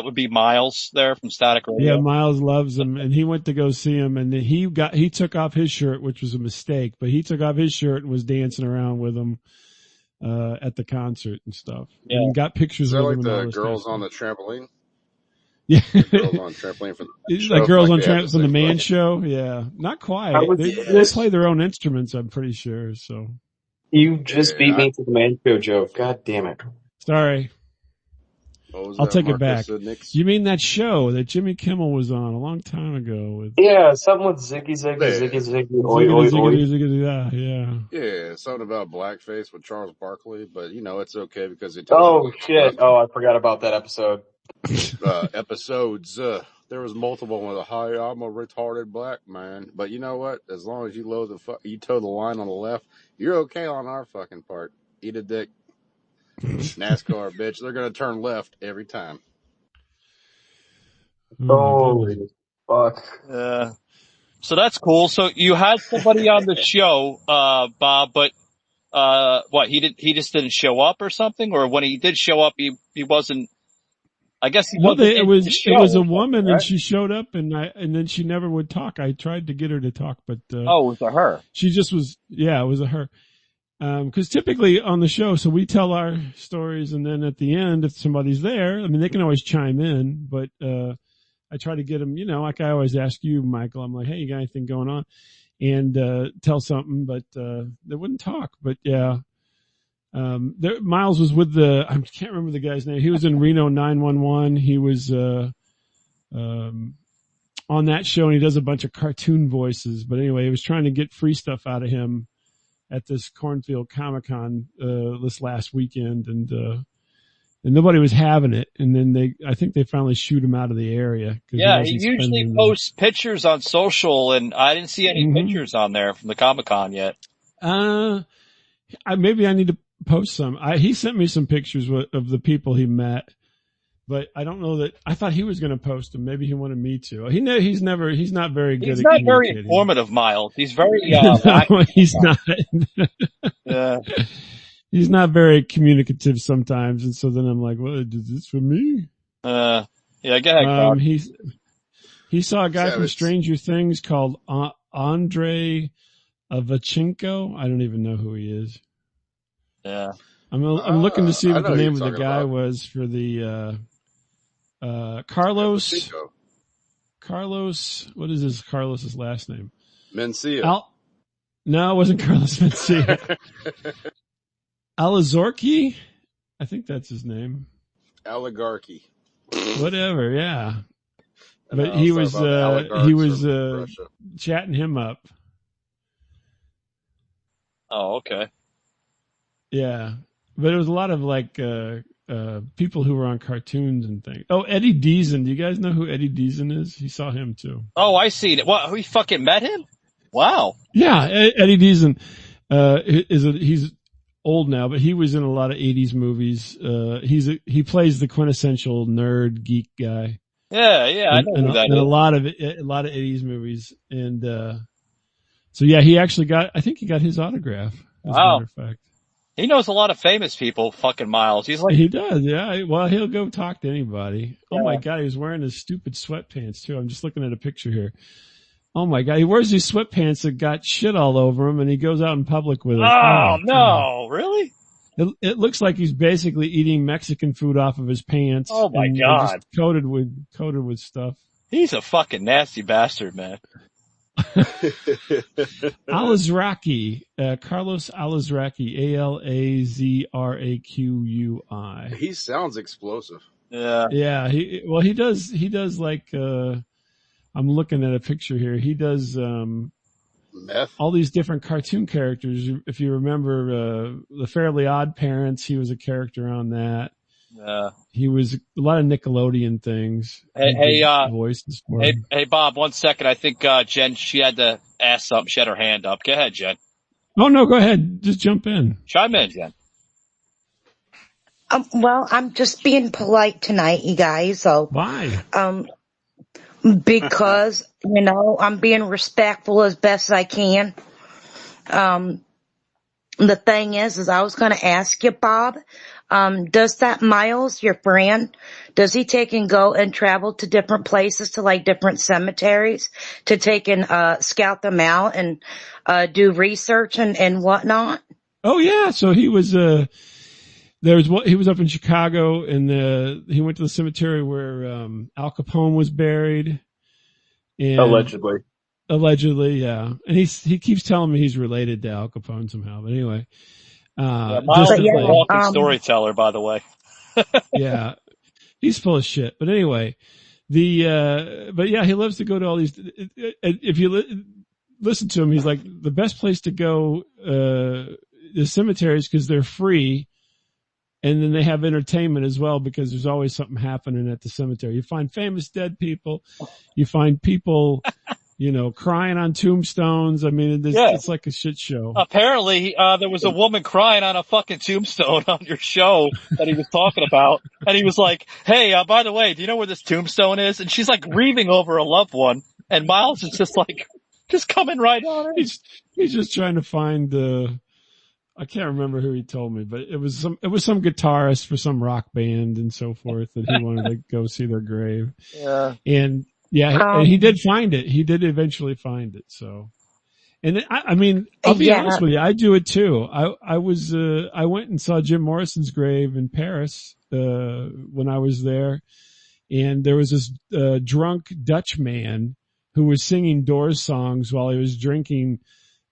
That would be Miles there from Static Yeah, Radio. Miles loves him, and he went to go see him, and he took off his shirt, which was a mistake, but he took off his shirt and was dancing around with him at the concert and stuff. Yeah. And got pictures Is that with like him. And all the this girls kind on of the trampoline? Yeah. The girls on trampoline from the show? Like girls Like on they have from the same Man clothes? Show. Yeah, not quite. I was They just- play their own instruments, I'm pretty sure. So You just beat Yeah. me to the Man Show joke. God damn it. sorry. What was I'll that, take it Marcus back. Nix? You mean that show that Jimmy Kimmel was on a long time ago with Yeah, something with Ziggy, Ziggy, Yeah. Ziggy, Ziggy, oi, oi, Ziggity, oi. yeah. Yeah, something about blackface with Charles Barkley, but it's okay because it tells Oh, you shit. Oh, I forgot about that episode. episodes. There was multiple with hi, I'm a retarded black man. But you know what? As long as you you toe the line on the left, you're okay on our fucking part. Eat a dick. NASCAR, bitch. They're gonna turn left every time. Oh, my goodness. Fuck. So that's cool. So you had somebody on the show, Bob, but what, he just didn't show up or something? Or when he did show up, he wasn't, I guess he wasn't it in was the it show was a or something, woman, right? and she showed up, and then she never would talk. I tried to get her to talk, but Oh, it was a her. she just was. Yeah, it was a her. Because typically on the show, so we tell our stories, and then at the end, if somebody's there, I mean, they can always chime in, but I try to get them, like I always ask you, Michael. I'm like, hey, you got anything going on? And tell something, but they wouldn't talk. But yeah. Miles was with I can't remember the guy's name. He was in Reno 911. He was, on that show, and he does a bunch of cartoon voices. But anyway, he was trying to get free stuff out of him at this Cornfield Comic-Con, this last weekend, and nobody was having it. And then I think they finally shoot him out of the area. Yeah, he usually posts pictures on social, and I didn't see any pictures on there from the Comic-Con yet. Maybe I need to post some. He sent me some pictures of the people he met, but I don't know that. I thought he was going to post them. Maybe he wanted me to. He's not very good. He's at not very communicating. informative, Miles. He's very No, he's not. Yeah. He's not very communicative sometimes, and so then I'm like, "Well, is this for me?" Yeah, go ahead, Bob. He saw a guy from Savage. Stranger Things called Andrei Avachenko. I don't even know who he is. Yeah. I'm looking to see I what know the who name you're of the talking guy about. was for the Carlos. Mexico. Carlos, what is his Carlos's last name? Mencia. No, it wasn't Carlos Mencia. Alazorki? I think that's his name. Oligarchy. Whatever, yeah. And But I he was was talking about oligarchs he was from Russia. chatting him up. Oh, okay. Yeah. But it was a lot of like people who were on cartoons and things. Oh, Eddie Deason. Do you guys know who Eddie Deason is? He saw him too. Oh, I see it. What? We fucking met him? Wow. Yeah, Eddie Deason he's old now, but he was in a lot of 80s movies. He plays the quintessential nerd geek guy. Yeah, I know who that in is. a lot of 80s movies. And so yeah, he actually I think he got his autograph, as a Wow. matter of fact. He knows a lot of famous people, fucking Miles. He's like, He does, yeah. Well, he'll go talk to anybody. Yeah. Oh my God, he was wearing his stupid sweatpants too. I'm just looking at a picture here. Oh my God, he wears these sweatpants that got shit all over him, and he goes out in public with it. oh, God. no, really? It looks like he's basically eating Mexican food off of his pants. Oh my and they're God. just coated with stuff. He's a fucking nasty bastard, man. Alazraqui, Carlos Alazraqui, Alazraqui. He sounds explosive. Yeah. Yeah, he does like, I'm looking at a picture here. He does, Meth. all these different cartoon characters. If you remember, the Fairly Odd Parents, he was a character on that. Yeah. He was a lot of Nickelodeon things. Hey, He did hey, voices for him. Hey, Bob, 1 second. I think, Jen, she had to ask something. She had her hand up. Go ahead, Jen. Oh no, go ahead. Just jump in. Chime in, Jen. Well, I'm just being polite tonight, you guys. So, Why? because, I'm being respectful as best as I can. The thing is I was going to ask you, Bob, does that Miles, your friend, does he take and go and travel to different places to like different cemeteries to take and, scout them out and, do research and whatnot? Oh yeah. So he was, he was up in Chicago and, he went to the cemetery where, Al Capone was buried. And Allegedly, yeah. And he keeps telling me he's related to Al Capone somehow. But anyway, Miles is a walking storyteller, by the way. Yeah, he's full of shit. But anyway, but yeah, he loves to go to all these. If you listen to him, he's like the best place to go, is cemeteries because they're free. And then they have entertainment as well because there's always something happening at the cemetery. You find famous dead people. You find people, crying on tombstones. I mean, it's like a shit show. Apparently, there was a woman crying on a fucking tombstone on your show that he was talking about. And he was like, hey, by the way, do you know where this tombstone is? And she's like grieving over a loved one. And Miles is just like, just coming right on her. He's just trying to find, I can't remember who he told me, but it was some guitarist for some rock band and so forth that he wanted to go see their grave. Yeah. And yeah, and he did find it. He did eventually find it. So, and I mean, I'll be honest with you. I do it too. I went and saw Jim Morrison's grave in Paris, when I was there. And there was this, drunk Dutch man who was singing Doors songs while he was drinking,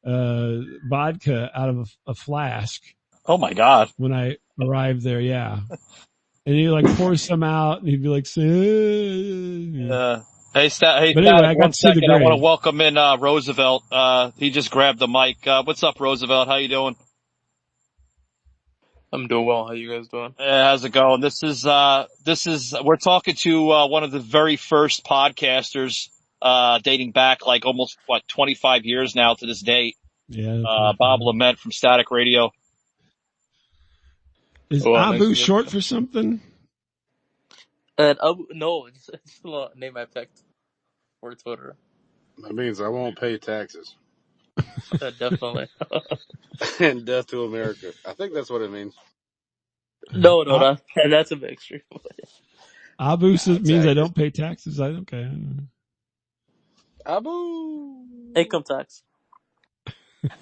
vodka out of a flask. Oh my God. When I arrived there, yeah. And he like pours some out and he'd be like, yeah. Hey, but anyway, I got 1 second. I want to welcome in, Roosevelt. He just grabbed the mic. What's up, Roosevelt? How you doing? I'm doing well. How you guys doing? How's it going? We're talking to, one of the very first podcasters, dating back like almost 25 years now to this date. Yeah. Bob Lament from Static Radio. Is Abu short for something? No, it's a name I picked for Twitter. That means I won't pay taxes. Definitely. And death to America. I think that's what it means. No, that's a bit extreme. Abu means I don't pay taxes. I don't care. Abu. Income tax.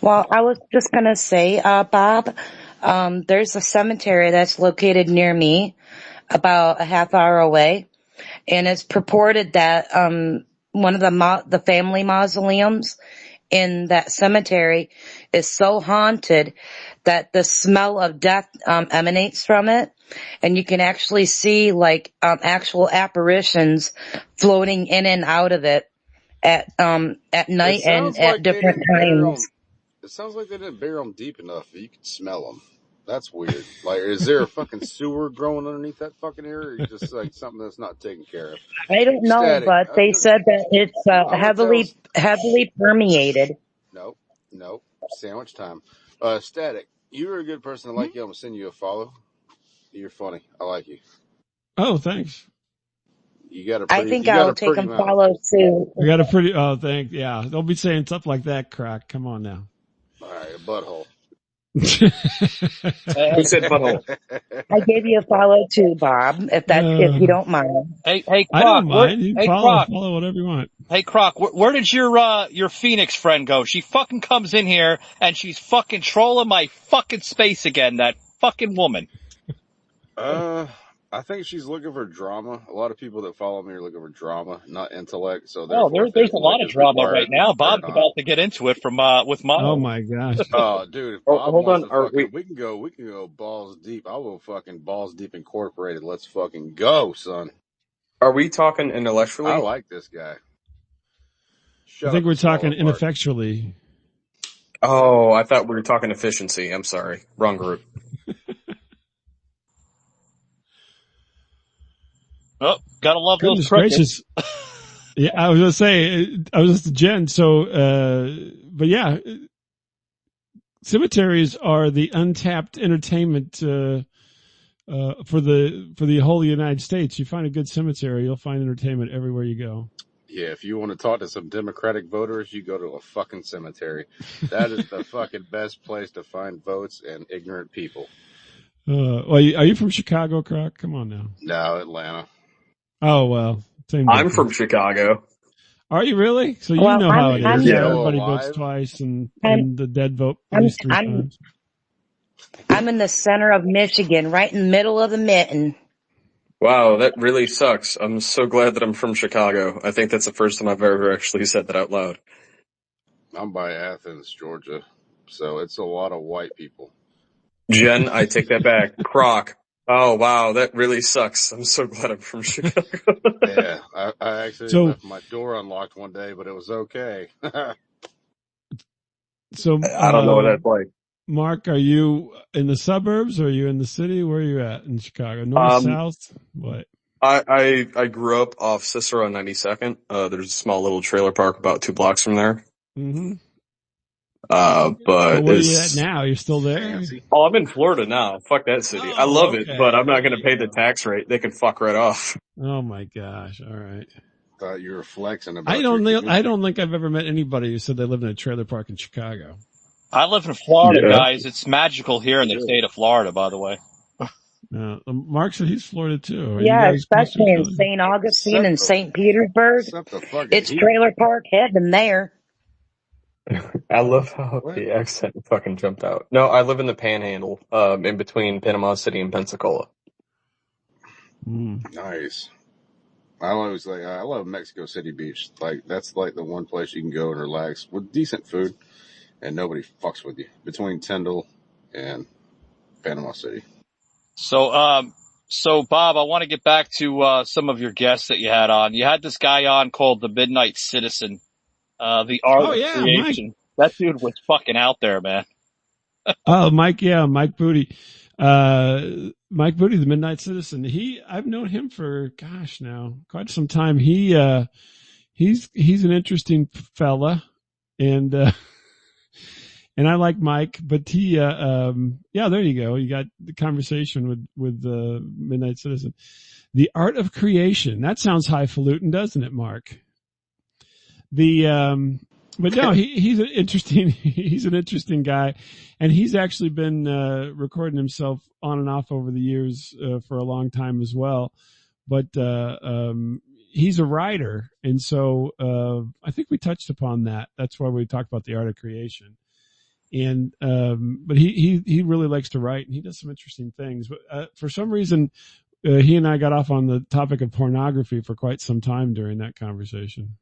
Well, I was just gonna say, Bob, there's a cemetery that's located near me, about a half hour away, and it's purported that one of the family mausoleums in that cemetery is so haunted that the smell of death emanates from it, and you can actually see like actual apparitions floating in and out of it at night and at different times. It sounds like they didn't bury them deep enough that you could smell them. That's weird. Like, is there a fucking sewer growing underneath that fucking area, or just like something that's not taken care of? I don't know, Static. but they said that it's heavily permeated. Nope. Sandwich time. Static, you're a good person. I like you. I'm gonna send you a follow. You're funny. I like you. Oh, thanks. You got a pretty, I think I'll take them follow too. I got a pretty, yeah. Don't be saying stuff like that, Crack. Come on now. All right, a butthole. Who said butthole? I gave you a follow too, Bob, if you don't mind. Hey, Croc. I don't mind. You can Croc. follow whatever you want. Hey, Croc, where did your Phoenix friend go? She fucking comes in here and she's fucking trolling my fucking space again, that fucking woman. I think she's looking for drama. A lot of people that follow me are looking for drama, not intellect. So there's a lot of drama right now. Bob's about to get into it with Mono. Oh my gosh. Oh, dude. If Bob hold wants on. to we can go balls deep. I will fucking balls deep incorporated. Let's fucking go, son. Are we talking intellectually? I like this guy. I think we're talking ineffectually. Oh, I thought we were talking efficiency. I'm sorry. Wrong group. Oh, gotta love Goodness those crickets. gracious. Yeah, I was gonna say, I was just Jen, so, but yeah, cemeteries are the untapped entertainment, for the whole United States. You find a good cemetery, you'll find entertainment everywhere you go. Yeah, if you want to talk to some Democratic voters, you go to a fucking cemetery. That is the fucking best place to find votes and ignorant people. Well, are you from Chicago, Croc? Come on now. No, Atlanta. Oh, well, same I'm difference. from Chicago. Are you really? So you Well, know how it I'm is. Yeah. Everybody Still votes alive? twice and I'm the dead vote at I'm least 3 I'm times. I'm in the center of Michigan, right in the middle of the mitten. Wow, that really sucks. I'm so glad that I'm from Chicago. I think that's the first time I've ever actually said that out loud. I'm by Athens, Georgia. So it's a lot of white people. Jen, I take that back. Croc. Oh wow, that really sucks. I'm so glad I'm from Chicago. Yeah, I actually So, left my door unlocked one day, but it was okay. so, I don't know what that's like. Mark, are you in the suburbs or are you in the city? Where are you at in Chicago? North, south? What? I grew up off Cicero on 92nd. There's a small little trailer park about 2 blocks from there. Mm-hmm. But where are you at now? You're still there? Fancy. Oh, I'm in Florida now. Fuck that city. I Oh, love it, okay. but I'm not There going to you pay the go. tax rate. They can fuck right off. Oh my gosh. All right. Thought you were flexing about I don't your think I've ever met anybody who said they lived in a trailer park in Chicago. I live in Florida, Yeah. guys. It's magical here in the state of Florida, by the way. Mark said he's Florida too. Are Yeah, you guys close to especially each in other? St. Augustine and Except St. Petersburg. except the fucking It's heat. trailer park heaven there. I love how What? the accent fucking jumped out. No, I live in the Panhandle, in between Panama City and Pensacola. Nice. I love Mexico City Beach. Like that's like the one place you can go and relax with decent food, and nobody fucks with you. Between Tyndall and Panama City. So Bob, I want to get back to some of your guests that you had on. You had this guy on called the Midnight Citizen, the art Oh of yeah, creation. That dude was fucking out there, man. Mike Booty. Mike Booty, the Midnight Citizen. I've known him for, quite some time. He's an interesting fella and I like Mike, but there you go. You got the conversation with the Midnight Citizen. The art of creation. That sounds highfalutin, doesn't it, Mark? But no, he's an interesting guy, and he's actually been recording himself on and off over the years for a long time as well. But he's a writer, and so I think we touched upon that. That's why we talked about the art of creation. And but he really likes to write, and he does some interesting things. But for some reason, he and I got off on the topic of pornography for quite some time during that conversation.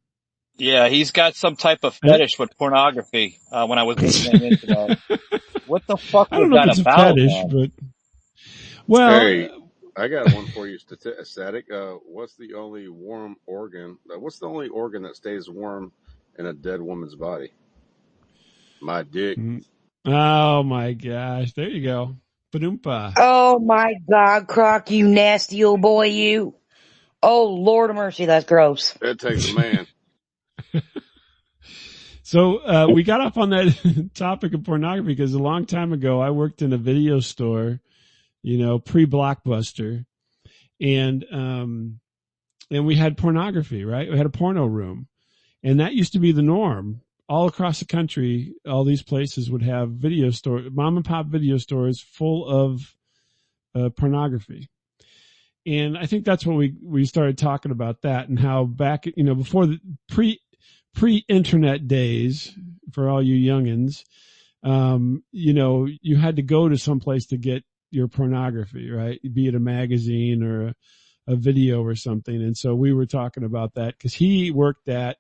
Yeah, he's got some type of fetish with pornography. When I was looking into that, what the fuck I don't was know if that it's about? a fetish, Man? but well, Hey, I got one for you, static. What's the only warm organ? What's the only organ that stays warm in a dead woman's body? My dick. oh my gosh, there you go. Ba-doompa. Oh my God, Croc, you nasty old boy, you. Oh, Lord of mercy, that's gross. It takes a man. So we got off on that topic of pornography because a long time ago I worked in a video store, pre-Blockbuster, and we had pornography, right? We had a porno room, and that used to be the norm. All across the country, all these places would have mom and pop video stores full of pornography. And I think that's when we started talking about that and how back, before the pre-internet days, for all you youngins, you had to go to some place to get your pornography, right? Be it a magazine or a video or something. And so we were talking about that because he worked at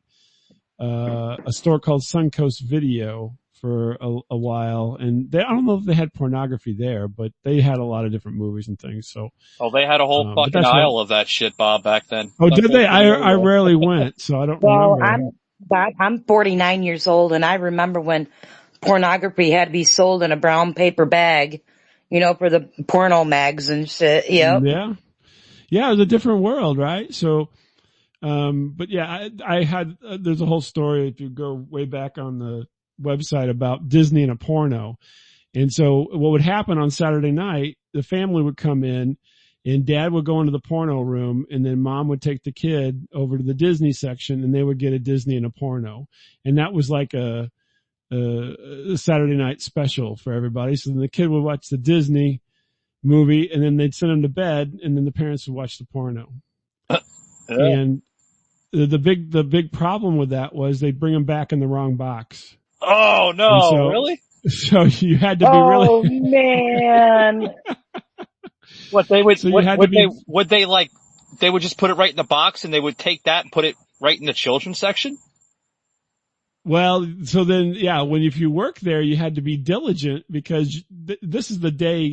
a store called Suncoast Video for a while, and I don't know if they had pornography there, but they had a lot of different movies and things. So, They had a whole fucking aisle of that shit, Bob, back then. Oh, did they? I rarely went, so I don't remember. I'm 49 years old, and I remember when pornography had to be sold in a brown paper bag, for the porno mags and shit. Yep. Yeah, it was a different world, right? So, but yeah, I had, there's a whole story if you go way back on the website about Disney and a porno. And so what would happen on Saturday night, the family would come in and dad would go into the porno room and then mom would take the kid over to the Disney section and they would get a Disney and a porno. And that was like a Saturday night special for everybody. So then the kid would watch the Disney, movie, and then they'd send them to bed, and then the parents would watch the porno. Yeah. And the big problem with that was they'd bring them back in the wrong box. Oh And no, so, really? so you had to be Oh really, man. What they would, so you what had to would be, they would just put it right in the box and they would take that and put it right in the children's section? well, so then, yeah, if you work there, you had to be diligent because this is the day,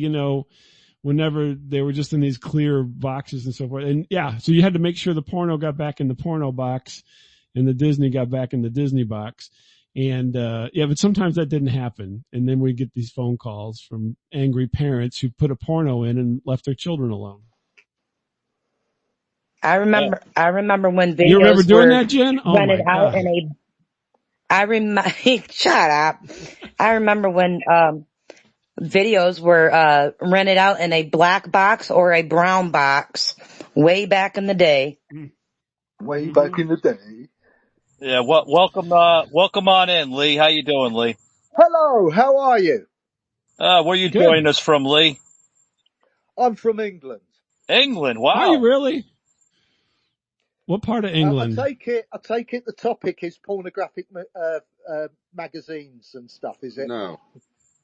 whenever they were just in these clear boxes and so forth. And yeah, so you had to make sure the porno got back in the porno box and the Disney got back in the Disney box. And, yeah, but sometimes that didn't happen. And then we get these phone calls from angry parents who put a porno in and left their children alone. I remember when You remember videos doing were that, Jen? Oh rented my out God. in shut up. I remember when, videos were, rented out in a black box or a brown box way back in the day. Way back in the day. Yeah, welcome on in, Lee. How you doing, Lee? Hello, how are you? Where you Good. joining us from, Lee? I'm from England. England, Are you wow. really? What part of I England? take it the topic is pornographic magazines and stuff, is it? No.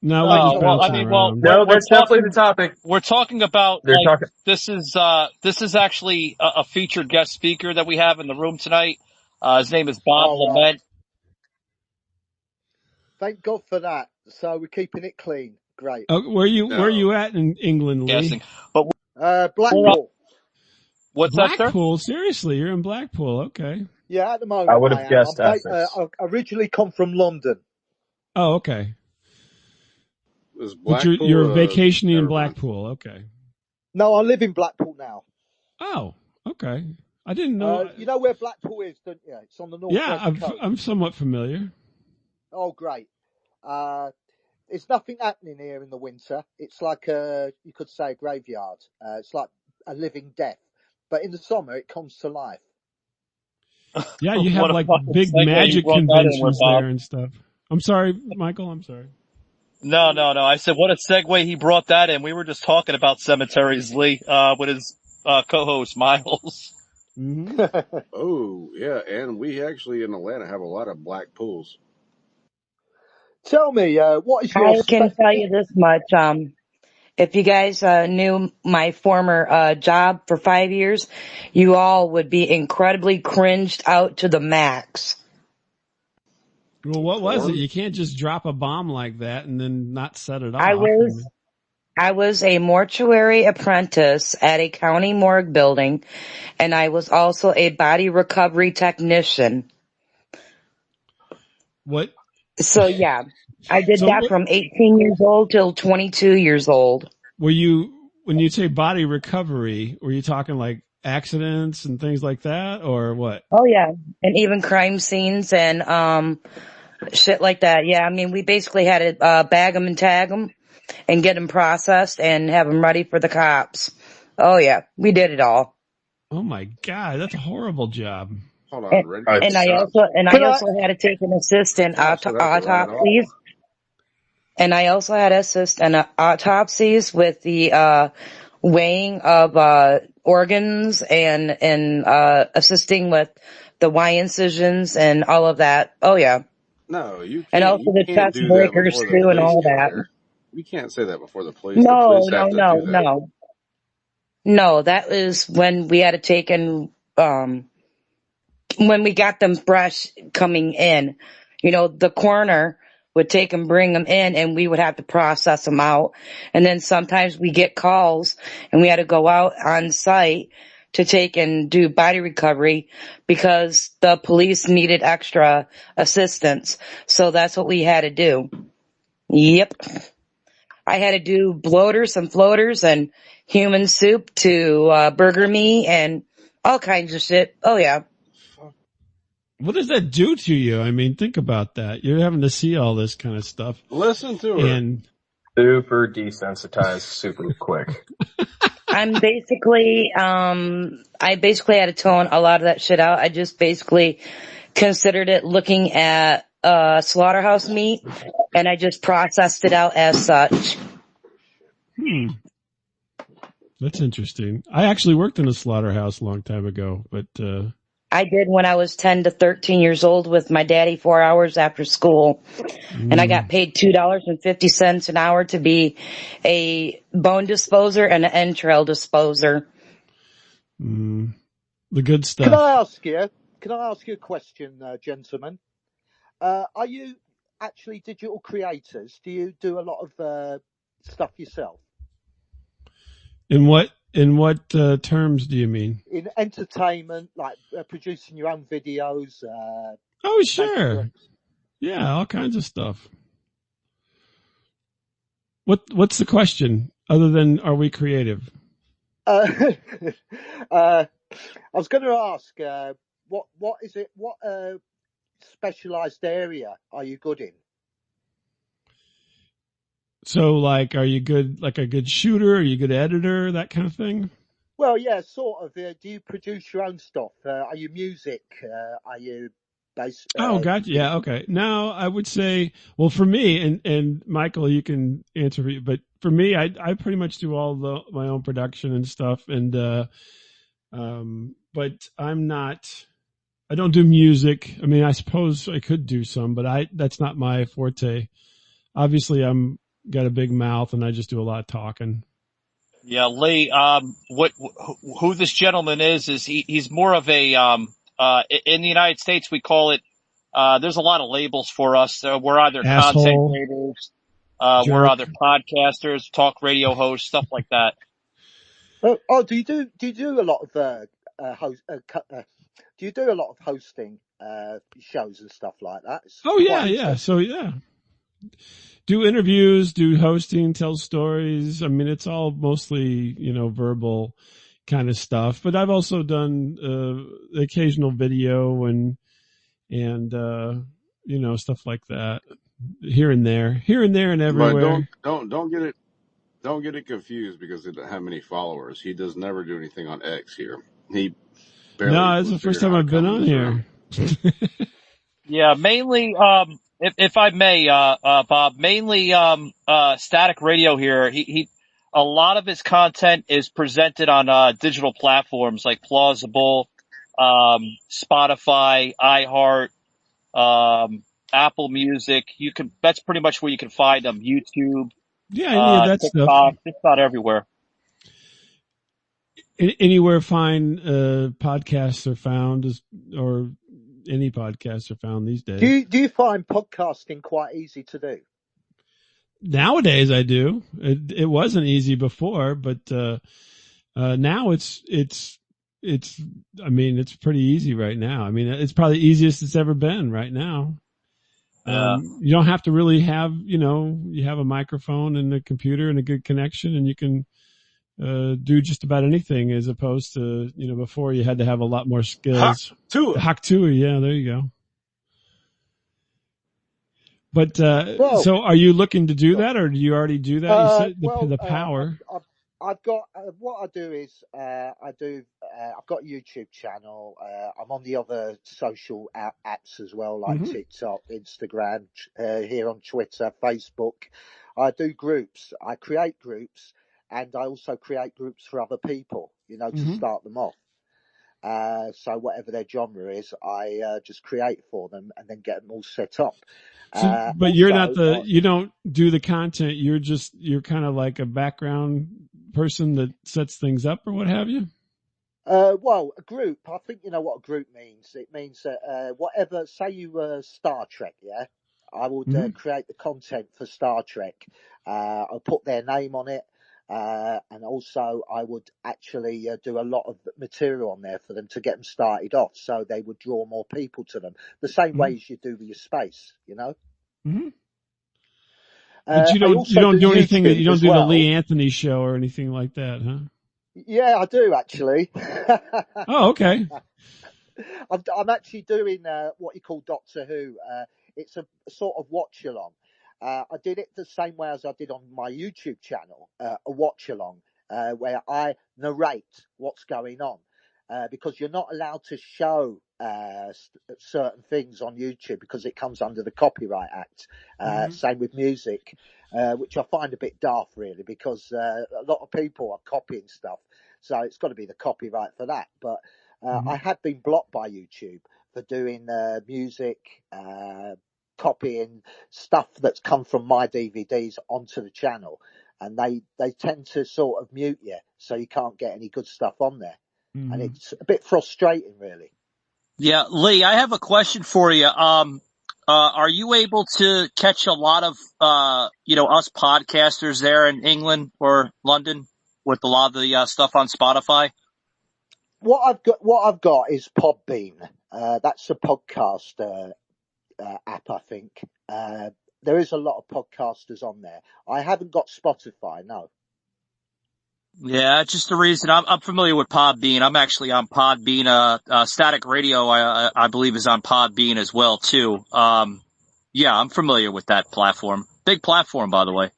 No, we're Oh, just well, I bouncing mean, well, around. No, we're that's definitely the talking, topic. we're talking about, They're like, talking. this is actually a featured guest speaker that we have in the room tonight. His name is Bob All right. Lament. Thank God for that. So we're keeping it clean. Great. Where No. you at in England, Lee? Guessing. But Blackpool. what's that, sir? Blackpool? Seriously, you're in Blackpool? Okay. Yeah, at the moment I would have am. guessed I originally come from London. Oh, okay. Was But Blackpool, you're vacationing in never mind. Blackpool. Okay. No, I live in Blackpool now. Oh, okay. I didn't know. You know where Blackpool is, don't you? It's on the northwest Yeah, coast. I'm somewhat familiar. Oh, great. There's nothing happening here in the winter. It's like you could say a graveyard. It's like a living death. But in the summer, it comes to life. Yeah, you have What a like fucking big segue you magic brought that in with, conventions Bob. there and stuff. I'm sorry, Michael. I'm sorry. No. I said, what a segue he brought that in. We were just talking about cemeteries, Lee, with his, co-host, Miles. Mm-hmm. Oh, yeah. And we actually in Atlanta have a lot of black pools. Tell me, what is your... I can tell you this much. If you guys knew my former job for 5 years, you all would be incredibly cringed out to the max. Well, what was it? Porn? You can't just drop a bomb like that and then not set it off. I was a mortuary apprentice at a county morgue building, and I was also a body recovery technician. What? So yeah, I did So that what- from 18 years old till 22 years old. Were you, when you say body recovery, were you talking like accidents and things like that, or what? Oh yeah, and even crime scenes and shit like that. Yeah, I mean, we basically had to bag them and tag them and get them processed and have them ready for the cops. Oh yeah, we did it all. Oh my God, that's a horrible job. Hold on, ready? And I also had to take an assistant autopsies. And I also had to assist in autopsies with the weighing of organs and assisting with the Y incisions and all of that. Oh yeah. No, you can't. And also you the can't chest do that breakers before the too and police all get that. there. You can't say that before the police. The No, police have to do that. No, that was when we had to take in, when we got them fresh coming in. You know, the coroner would take them, bring them in, and we would have to process them out. And then sometimes we get calls and we had to go out on site to take and do body recovery because the police needed extra assistance. So that's what we had to do. Yep. I had to do bloaters and floaters and human soup to burger me and all kinds of shit. Oh yeah. What does that do to you? I mean, think about that. You're having to see all this kind of stuff. Listen to her. And Super desensitized super quick. I'm basically, I basically had to tone a lot of that shit out. I just basically considered it looking at, slaughterhouse meat and I just processed it out as such. That's interesting. I actually worked in a slaughterhouse a long time ago, but I did when I was 10 to 13 years old with my daddy 4 hours after school. And I got paid $2.50 an hour to be a bone disposer and an entrail disposer. the good Can stuff. I ask you a question, gentlemen? Are you actually digital creators? Do you do a lot of stuff yourself? In what terms do you mean? In entertainment, like producing your own videos? Oh, making sure. your... Yeah, all kinds of stuff. What's the question other than are we creative? I was going to ask, what is it? What specialized area are you good in? So, like, are you good, like a good shooter? Are you a good editor? That kind of thing? Well, yeah, sort of. Do you produce your own stuff? Are you music? Are you bass? Oh, gotcha. Yeah, okay. Now, I would say, well, for me, and Michael, you can answer, but for me, I pretty much do all my own production and stuff, and but I don't do music. I mean, I suppose I could do some, but that's not my forte. Obviously, I'm got a big mouth and I just do a lot of talking. Yeah, Lee, who this gentleman is he's more of a, in the United States, we call it, there's a lot of labels for us. We're either content Asshole, creators, we're jerk. either podcasters, talk radio hosts, stuff like that. Oh, do you do a lot of do you do a lot of hosting shows and stuff like that? It's Oh, quite yeah. interesting. So, yeah. Do interviews, do hosting, tell stories. I mean, it's all mostly, verbal kind of stuff, but I've also done, occasional video and, stuff like that here and there and But everywhere. don't get it confused because he doesn't have many followers. He does never do anything on X here. He barely No, it's was the first figuring time out how I've to been come in on this room. here. Yeah, mainly, if I may, Bob, mainly, Static Radio here. A lot of his content is presented on, digital platforms like Plausible, Spotify, iHeart, Apple Music. That's pretty much where you can find them. YouTube, Yeah, any of that stuff. TikTok, just about everywhere. Anywhere fine podcasts are found, or any podcasts are found these days. Do you find podcasting quite easy to do? Nowadays, I do. It wasn't easy before, but now it's. I mean, it's pretty easy right now. I mean, it's probably the easiest it's ever been right now. You don't have to really have, you have a microphone and a computer and a good connection, and you can do just about anything, as opposed to, before you had to have a lot more skills. Haktui, yeah, there you go. But so are you looking to do that, or do you already do that? You said the power. I've got what I do is I've got a YouTube channel. I'm on the other social apps as well, like TikTok, Instagram, here on Twitter, Facebook. I do groups. I create groups, and I also create groups for other people, to start them off. So whatever their genre is, I just create for them and then get them all set up. So, but you're not you don't do the content. You're kind of like a background person that sets things up or what have you? Well, a group, I think you know what a group means. It means that whatever, say you were Star Trek, yeah? I would create the content for Star Trek. I'll put their name on it. And also I would actually do a lot of material on there for them to get them started off, so they would draw more people to them. The same way as you do with your space, But you don't do anything. You don't do the Lee Anthony show or anything like that, huh? Yeah, I do actually. Oh, okay. I'm actually doing what you call Doctor Who. It's a sort of watch along. I did it the same way as I did on my YouTube channel, a watch along, where I narrate what's going on. because you're not allowed to show certain things on YouTube because it comes under the Copyright Act. Same with music, which I find a bit daft, really, because a lot of people are copying stuff, so it's got to be the copyright for that. But I have been blocked by YouTube for doing music, copying stuff that's come from my DVDs onto the channel, and they tend to sort of mute you, so you can't get any good stuff on there. And it's a bit frustrating, really. Yeah, Lee, I have a question for you. Are you able to catch a lot of, us podcasters there in England or London with a lot of the stuff on Spotify? What I've got is Podbean. That's a podcast app, I think. There is a lot of podcasters on there. I haven't got Spotify, no. Yeah, just the reason I'm familiar with Podbean. I'm actually on Podbean. Static Radio, I believe, is on Podbean as well too. Yeah, I'm familiar with that platform. Big platform, by the way.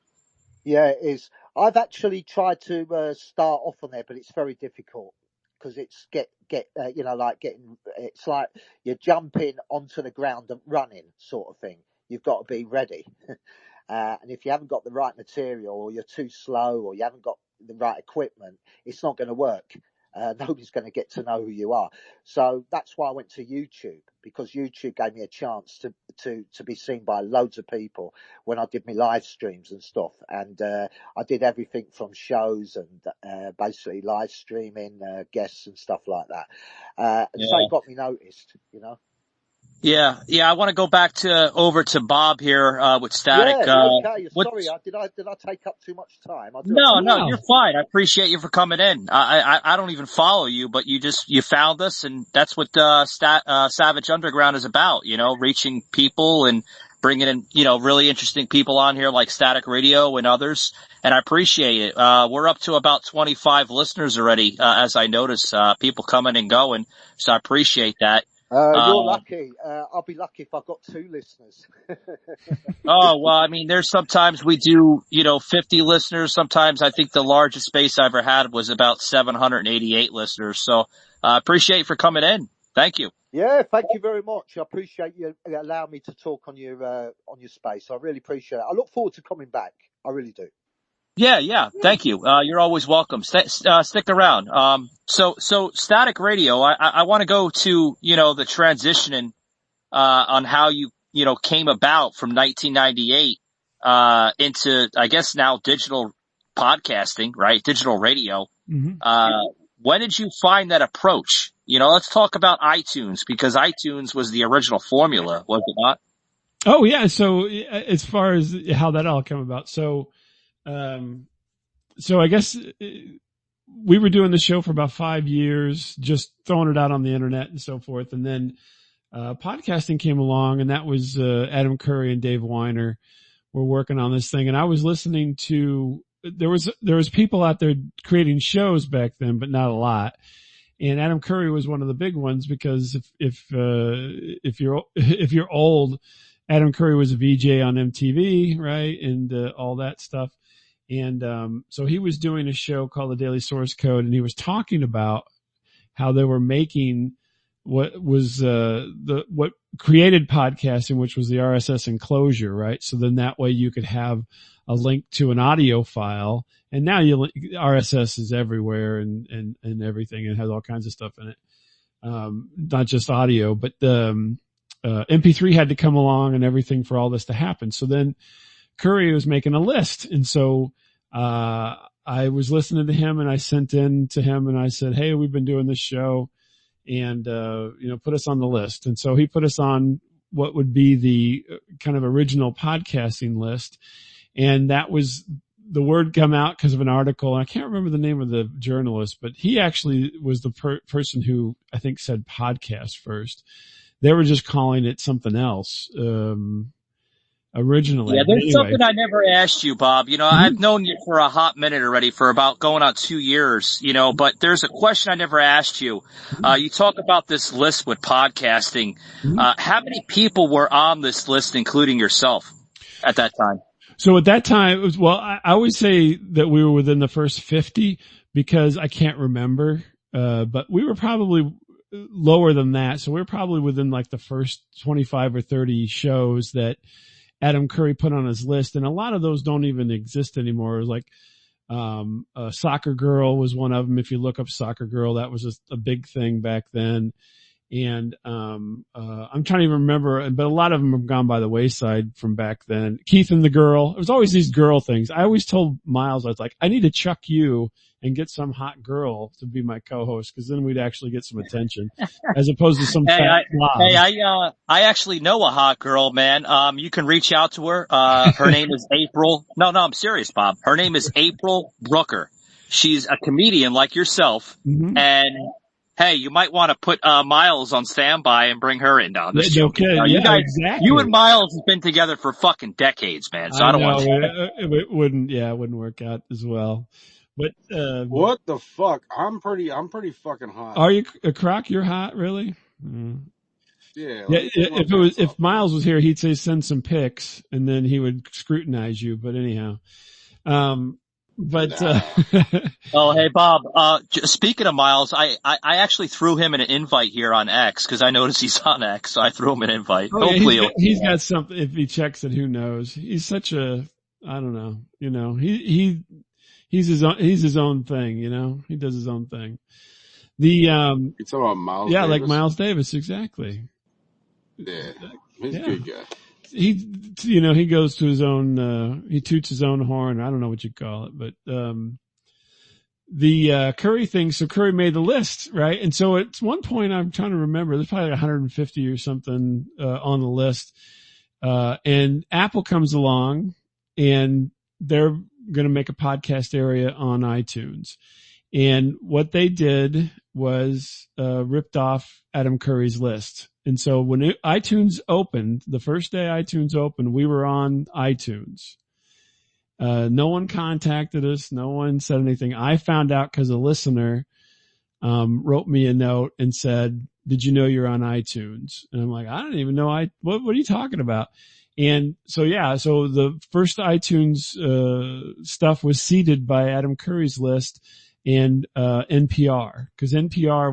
Yeah, it is. I've actually tried to start off on there, but it's very difficult because it's it's like you're jumping onto the ground and running sort of thing. You've got to be ready. And if you haven't got the right material, or you're too slow, or you haven't got the right equipment, it's not going to work. Nobody's going to get to know who you are. So that's why I went to YouTube, because YouTube gave me a chance to be seen by loads of people when I did my live streams and stuff. And I did everything from shows and basically live streaming, guests and stuff like that. So it got me noticed, Yeah, I want to go back over to Bob here with Static. Okay. Sorry, did I take up too much time? No, you're fine. I appreciate you for coming in. I don't even follow you, but you found us, and that's what Savage Underground is about. Reaching people and bringing in really interesting people on here like Static Radio and others. And I appreciate it. We're up to about 25 listeners already, as I notice people coming and going. So I appreciate that. You're lucky. I'll be lucky if I've got 2 listeners. Oh, well, I mean, there's sometimes we do, 50 listeners. Sometimes I think the largest space I ever had was about 788 listeners. So I appreciate you for coming in. Thank you. Yeah, thank you very much. I appreciate you allowing me to talk on your space. I really appreciate it. I look forward to coming back. I really do. Yeah. Thank you. You're always welcome. Stick around. So Static Radio, I want to go to, the transitioning, on how you came about from 1998, into, I guess now digital podcasting, right? Digital radio. When did you find that approach? Let's talk about iTunes, because iTunes was the original formula, was it not? Oh yeah. So as far as how that all came about. So I guess we were doing the show for about 5 years, just throwing it out on the internet and so forth. And then, podcasting came along, and that was, Adam Curry and Dave Weiner were working on this thing. And I was listening to, there was people out there creating shows back then, but not a lot. And Adam Curry was one of the big ones, because if you're old, Adam Curry was a VJ on MTV, right? And, all that stuff. And, so he was doing a show called The Daily Source Code, and he was talking about how they were making what was, what created podcasting, which was the RSS enclosure, right? So then that way you could have a link to an audio file, and now RSS is everywhere and everything, and has all kinds of stuff in it. Not just audio, but the, MP3 had to come along and everything for all this to happen. So then Curry was making a list. And so, I was listening to him, and I sent in to him and I said, hey, we've been doing this show, and, put us on the list. And so he put us on what would be the kind of original podcasting list. And that was the word come out because of an article. And I can't remember the name of the journalist, but he actually was the person who I think said podcast first. They were just calling it something else. Originally. Yeah, there's something I never asked you, Bob. I've known you for a hot minute already, for about going on 2 years, but there's a question I never asked you. You talk about this list with podcasting. How many people were on this list, including yourself, at that time? So at that time, I always say that we were within the first 50, because I can't remember. but we were probably lower than that. So we were probably within like the first 25 or 30 shows that Adam Curry put on his list. And a lot of those don't even exist anymore. It was like, Soccer Girl was one of them. If you look up Soccer Girl, that was a big thing back then. And, I'm trying to even remember, but a lot of them have gone by the wayside from back then. Keith and the Girl. It was always these girl things. I always told Miles, I was like, I need to chuck you and get some hot girl to be my co-host, because then we'd actually get some attention, as opposed to some fat slob. I actually know a hot girl, man. You can reach out to her. Her name is April. No, I'm serious, Bob. Her name is April Brooker. She's a comedian like yourself, and hey, you might want to put Miles on standby and bring her in on this show. Okay, you guys, exactly. You and Miles have been together for fucking decades, man. So I don't want to. It wouldn't work out as well. But what the fuck? I'm pretty fucking hot. Are you, Croc? You're hot, really? Yeah. If Miles was here, he'd say send some pics, and then he would scrutinize you. But anyhow, oh, hey Bob. Speaking of Miles, I actually threw him an invite here on X, because I noticed he's on X. So I threw him an invite. Oh, hopefully, he's got something. If he checks it, who knows? He's such a, I don't know. You know, he's his own thing. You know, he does his own thing. You're talking about Miles? Yeah, Davis? like Miles Davis, exactly. Yeah, he's a good guy. He goes to his own, he toots his own horn. I don't know what you call it, but, the Curry thing. So Curry made the list, right? And so at one point, I'm trying to remember, there's probably like 150 or something, on the list. And Apple comes along and they're going to make a podcast area on iTunes. And what they did was, ripped off Adam Curry's list. And so when iTunes opened, the first day iTunes opened, we were on iTunes. No one contacted us. No one said anything. I found out because a listener, wrote me a note and said, did you know you're on iTunes? And I'm like, I don't even know. What are you talking about? And so, so the first iTunes, stuff was seeded by Adam Curry's list and, NPR, because NPR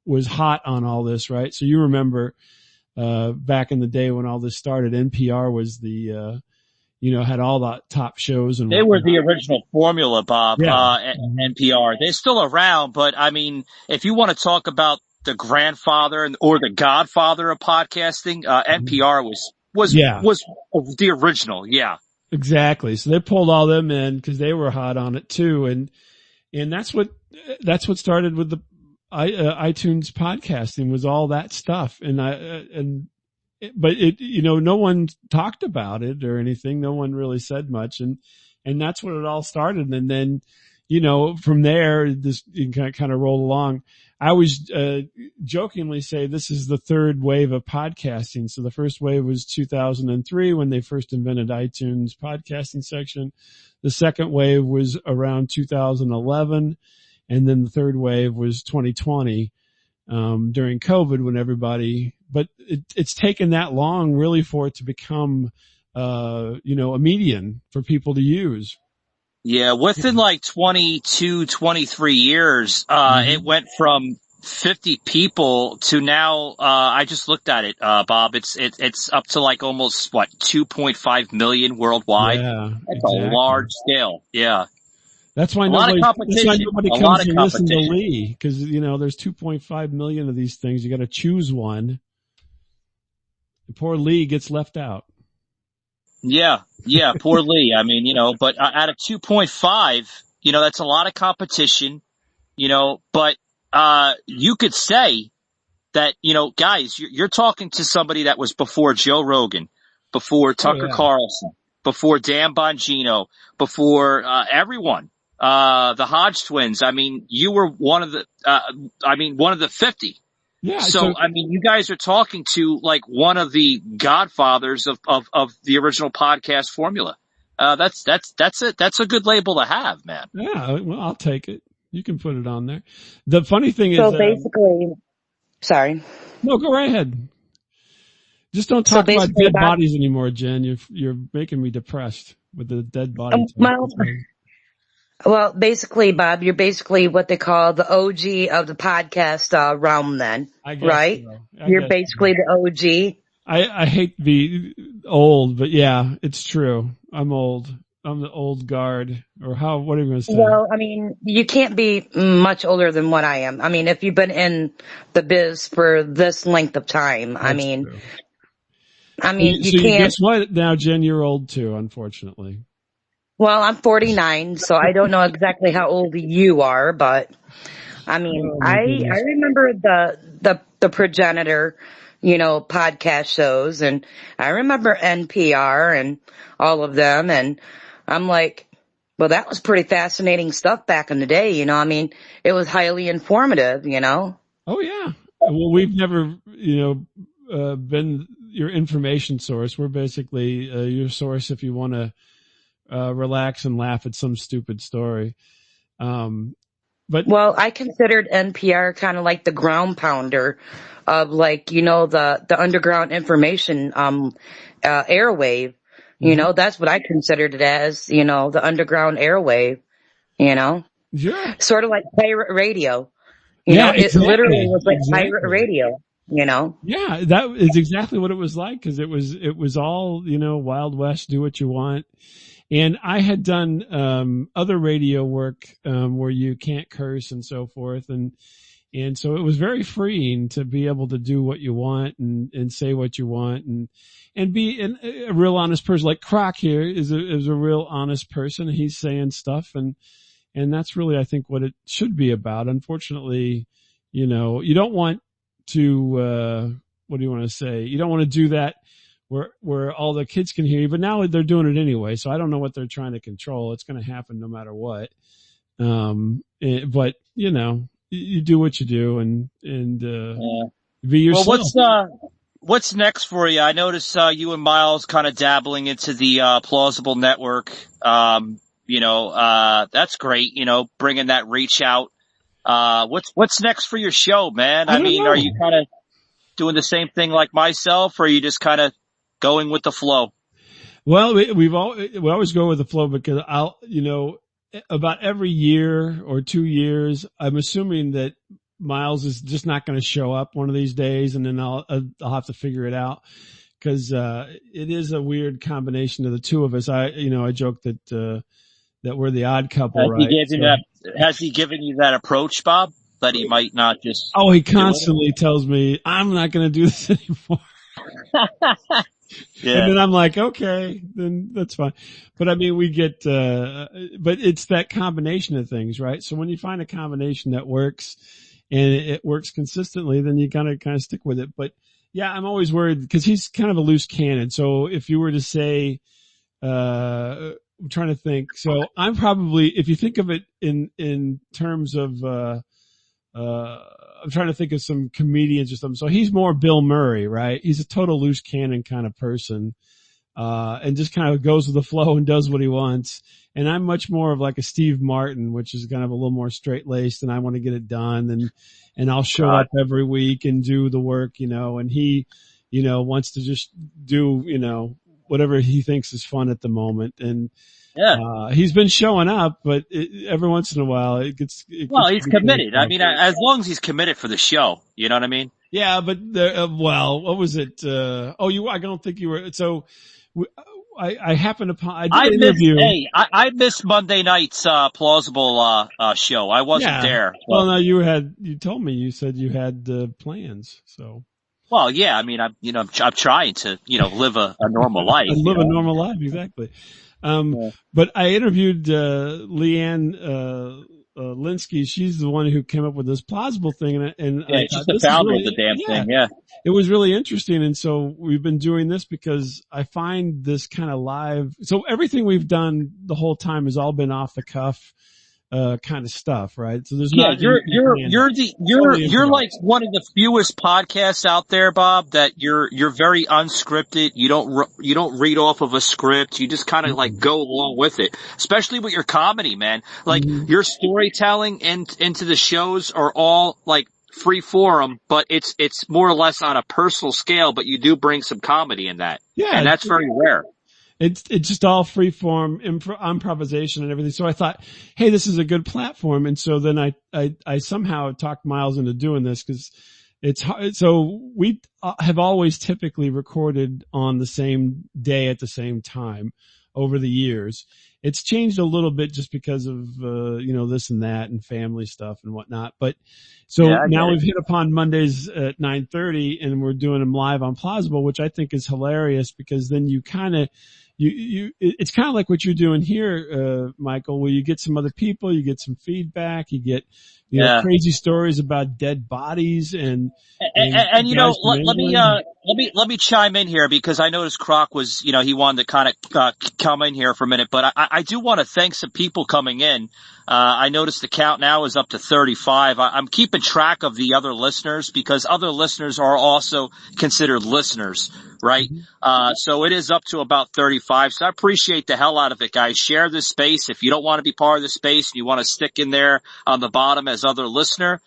was hot on all this, right? So you remember, back in the day when all this started, NPR was the, had all the top shows and they were the original formula, Bob. Yeah. NPR. They're still around, but I mean, if you want to talk about the grandfather or the godfather of podcasting, NPR was the original. Yeah. Exactly. So they pulled all them in because they were hot on it too. And that's what started with the iTunes podcasting, was all that stuff. But no one talked about it or anything. No one really said much. And that's when it all started. And then, from there, this kind of rolled along. I always, jokingly say this is the third wave of podcasting. So the first wave was 2003 when they first invented iTunes podcasting section. The second wave was around 2011. And then the third wave was 2020, during COVID, when everybody, but it's taken that long really for it to become, a median for people to use. Yeah. Within like 22, 23 years, it went from 50 people to now, I just looked at it, Bob, it's up to like almost 2.5 million worldwide. Yeah, that's exactly. A large scale. Yeah. That's why nobody comes to listen to Lee, because, there's 2.5 million of these things. You got to choose one. And poor Lee gets left out. Yeah, poor Lee. I mean, but out of 2.5, that's a lot of competition, but, you could say that, guys, you're talking to somebody that was before Joe Rogan, before Tucker Carlson, before Dan Bongino, before, everyone. The Hodge twins. I mean, you were one of the 50. Yeah. So, I mean, you guys are talking to like one of the godfathers of the original podcast formula. That's a good label to have, man. Yeah. Well, I'll take it. You can put it on there. The funny thing is, basically, sorry. No, go right ahead. Just don't talk about dead bodies anymore, Jen. You're making me depressed with the dead body. Well, basically, Bob, you're basically what they call the OG of the podcast realm then, I guess right? so. You're basically the OG. I hate to be old, but yeah, it's true. I'm old. I'm the old guard, or what are you going to say? Well, I mean, you can't be much older than what I am. I mean, if you've been in the biz for this length of time, That's I mean, true. you So can't. guess what? Now, Jen, you're old too, unfortunately. Well, I'm 49, so I don't know exactly how old you are, but I mean, Oh my I goodness. remember the progenitor, podcast shows, and I remember NPR and all of them, and I'm like, well, that was pretty fascinating stuff back in the day, I mean, it was highly informative, Oh yeah. Well, we've never, been your information source. We're basically your source if you want to relax and laugh at some stupid story. But Well, I considered NPR kind of like the ground pounder of the underground information, airwave. That's what I considered it as, the underground airwave, sure. sort of like pirate radio. Yeah, It literally exactly. was like pirate Exactly. radio, Yeah, that is exactly what it was like, because it was all, Wild West, do what you want. And I had done other radio work where you can't curse and so forth, and so it was very freeing to be able to do what you want and say what you want and be a real honest person. Like Croc here is a real honest person. He's saying stuff, and that's really, I think, what it should be about. Unfortunately, you don't want to what do you want to say? You don't want to do that where all the kids can hear you, but now they're doing it anyway. So I don't know what they're trying to control. It's going to happen no matter what. But you do what you do and be yourself. Well, what's next for you? I notice you and Miles kind of dabbling into the plausible network. That's great. Bringing that reach out. What's next for your show, man? I mean, know. are you kind of doing the same thing like myself, or are you just kind of going with the flow? Well, we always go with the flow, because about every year or 2 years, I'm assuming that Miles is just not going to show up one of these days, and then I'll have to figure it out, because it is a weird combination of the two of us. I joke that we're the odd couple, right? Has he given you that approach, Bob? That he might not just. Oh, he constantly tells me, I'm not going to do this anymore. Yeah. And then I'm like, okay, then that's fine. But I mean, we get, but it's that combination of things, right? So when you find a combination that works and it works consistently, then you gotta kind of stick with it. But yeah, I'm always worried because he's kind of a loose cannon. So if you were to say, I'm trying to think. So I'm probably, if you think of it in terms of, I'm trying to think of some comedians or something. So he's more Bill Murray, right? He's a total loose cannon kind of person, and just kind of goes with the flow and does what he wants. And I'm much more of like a Steve Martin, which is kind of a little more straight laced, and I want to get it done, and I'll show up every week and do the work, and he, wants to just do, whatever he thinks is fun at the moment. And, yeah. He's been showing up, but every once in a while he's committed. I mean, as long as he's committed for the show, you know what I mean? Yeah, but what was it? I don't think you were. So I happened upon, I did an interview. I missed Monday night's, plausible, show. I wasn't there. So. Well, no, you told me, you said you had, plans, so. Well, yeah, I mean, I'm trying to, live a normal life. Live a normal life, exactly. But I interviewed, Leanne, Linsky. She's the one who came up with this plausible thing. And she's the founder of the damn thing. Yeah. It was really interesting. And so we've been doing this because I find this kind of live. So everything we've done the whole time has all been off the cuff, kind of stuff, right? So there's you're like one of the fewest podcasts out there, Bob, that you're very unscripted. You don't read off of a script. You just kind of like go along with it, especially with your comedy, man. Like your storytelling and into the shows are all like free form, but it's more or less on a personal scale, but you do bring some comedy in that. Yeah. And that's very rare. it's just all free form improvisation and everything. So I thought, hey, this is a good platform. And so then I somehow talked Miles into doing this because it's hard. So we have always typically recorded on the same day at the same time over the years. It's changed a little bit just because of, this and that and family stuff and whatnot. But so now we've hit upon Mondays at 9:30 and we're doing them live on Plausible, which I think is hilarious because then you kind of, it's kind of like what you're doing here, Michael, where you get some other people, you get some feedback, you get, crazy stories about dead bodies and let me chime in here because I noticed Croc was, he wanted to kind of come in here for a minute, but I do want to thank some people coming in. I noticed the count now is up to 35. I'm keeping track of the other listeners because other listeners are also considered listeners, right? So it is up to about 35. So I appreciate the hell out of it, guys. Share this space. If you don't want to be part of the space and you want to stick in there on the bottom as other listener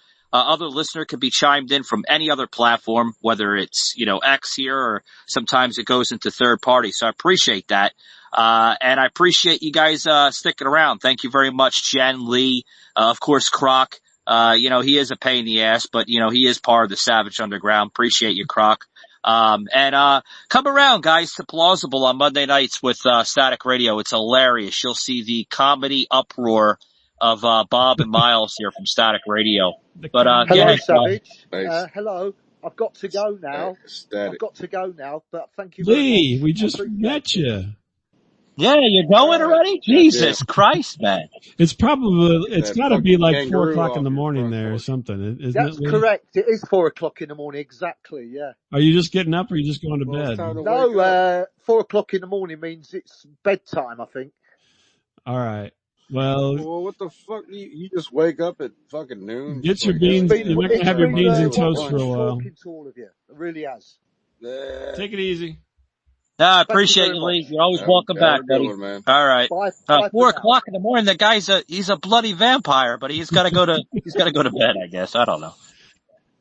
could be chimed in from any other platform, whether it's, X here or sometimes it goes into third party. So I appreciate that. And I appreciate you guys, sticking around. Thank you very much, Jen, Lee, of course, Croc. He is a pain in the ass, but, he is part of the Savage Underground. Appreciate you, Croc. Come around, guys, to Plausible on Monday nights with, Static Radio. It's hilarious. You'll see the comedy uproar of, Bob and Miles here from Static Radio. But, hello, Savage. Hello. I've got to go now. Static. I've got to go now, but thank you very Lee, much. we just met you. Yeah, you're going already? Jesus Christ, man. It's got to be like 4 o'clock in the off morning your front there or porch. something. Isn't That's it, Lee? correct. It is 4 o'clock in the morning, exactly, yeah. Are you just getting up or are you just going to Well, it's bed? time to wake No, up. 4 o'clock in the morning means it's bedtime, I think. All right. Well, Well, what the fuck? You just wake up at fucking noon? get your Like, beans. it's You're not going to have your beans and toast lunch. for a while. Talking to all of you. It really has. Take it easy. No, I Thank you appreciate very you, Lee. much. You're always Have- welcome have a back, good buddy. one, man. All right. Bye 4 for now. o'clock in the morning. The guy's he's a bloody vampire, but he's got to go to bed, I guess. I don't know.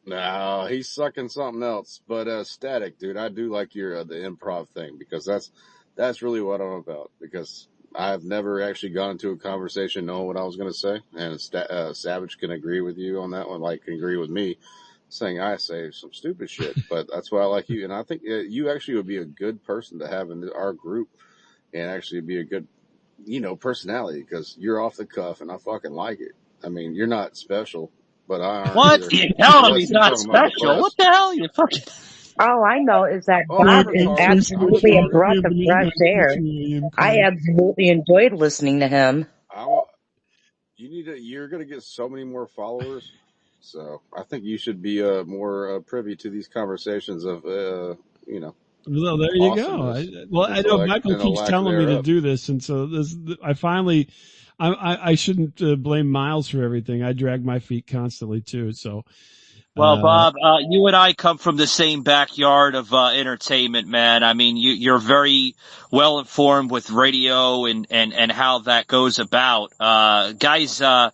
No, he's sucking something else. But Static, dude, I do like your the improv thing because that's really what I'm about. Because I've never actually gone into a conversation knowing what I was going to say, and Savage can agree with you on that one. Like, can agree with me, saying I say some stupid shit. But that's why I like you, and I think you actually would be a good person to have in our group, and actually be a good, personality because you're off the cuff, and I fucking like it. I mean, you're not special, but I aren't What? either. You telling him Unless he's you're not talking about special? What depressed. the hell? You fucking. All I know is that Oh, Bob I'm is retarded. absolutely I'm a breath retarded. of fresh air. I absolutely enjoyed listening to him. You're going to get so many more followers. So I think you should be more privy to these conversations of, Well, there you go. I know Michael keeps telling me to do this, and so I finally, I shouldn't blame Miles for everything. I drag my feet constantly too. So, Well, Bob, you and I come from the same backyard of entertainment, man. I mean, you're very well informed with radio and how that goes about. Guys, the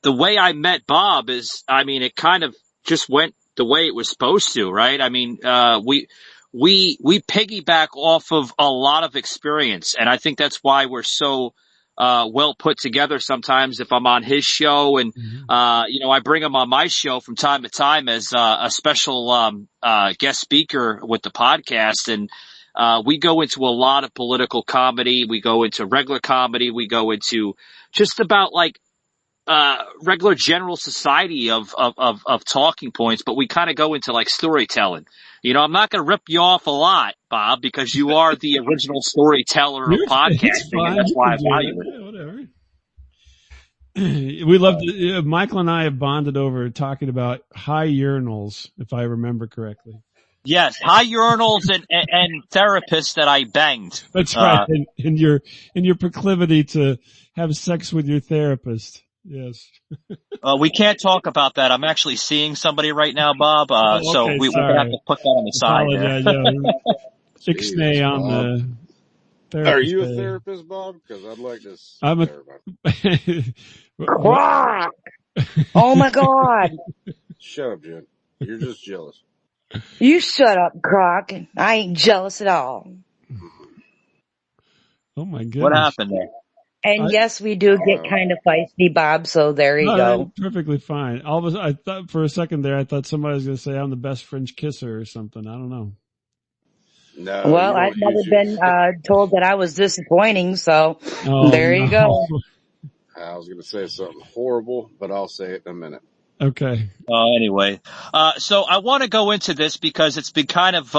way I met Bob is, I mean, it kind of just went the way it was supposed to, right? I mean, we piggyback off of a lot of experience, and I think that's why we're so well put together sometimes if I'm on his show and, I bring him on my show from time to time as a special guest speaker with the podcast. And we go into a lot of political comedy. We go into regular comedy. We go into just about like regular general society of talking points, but we kind of go into like storytelling. I'm not going to rip you off a lot, Bob, because you are the original storyteller of podcasting, and that's why I value it. Yeah, whatever. We love to, Michael and I have bonded over talking about high urinals, if I remember correctly. Yes, high urinals and therapists that I banged. That's right. And your proclivity to have sex with your therapist. Yes. We can't talk about that. I'm actually seeing somebody right now, Bob. So we're going to have to put that on the side there. Ixnay on the therapist. Are you a therapist, Bob? Because I'd like to. I'm Oh my God. Shut up, Jen. You're just jealous. You shut up, Croc. I ain't jealous at all. Oh my goodness. What happened there? And yes, we do get kind of feisty, Bob. So there you No, go. perfectly fine. All of a sudden, I thought for a second there, I thought somebody was going to say I'm the best French kisser or something. I don't know. No, Well, you I've don't never use your. been told that I was disappointing, so Oh, there you go. I was going to say something horrible, but I'll say it in a minute. Okay. Anyway, so I want to go into this because it's been kind of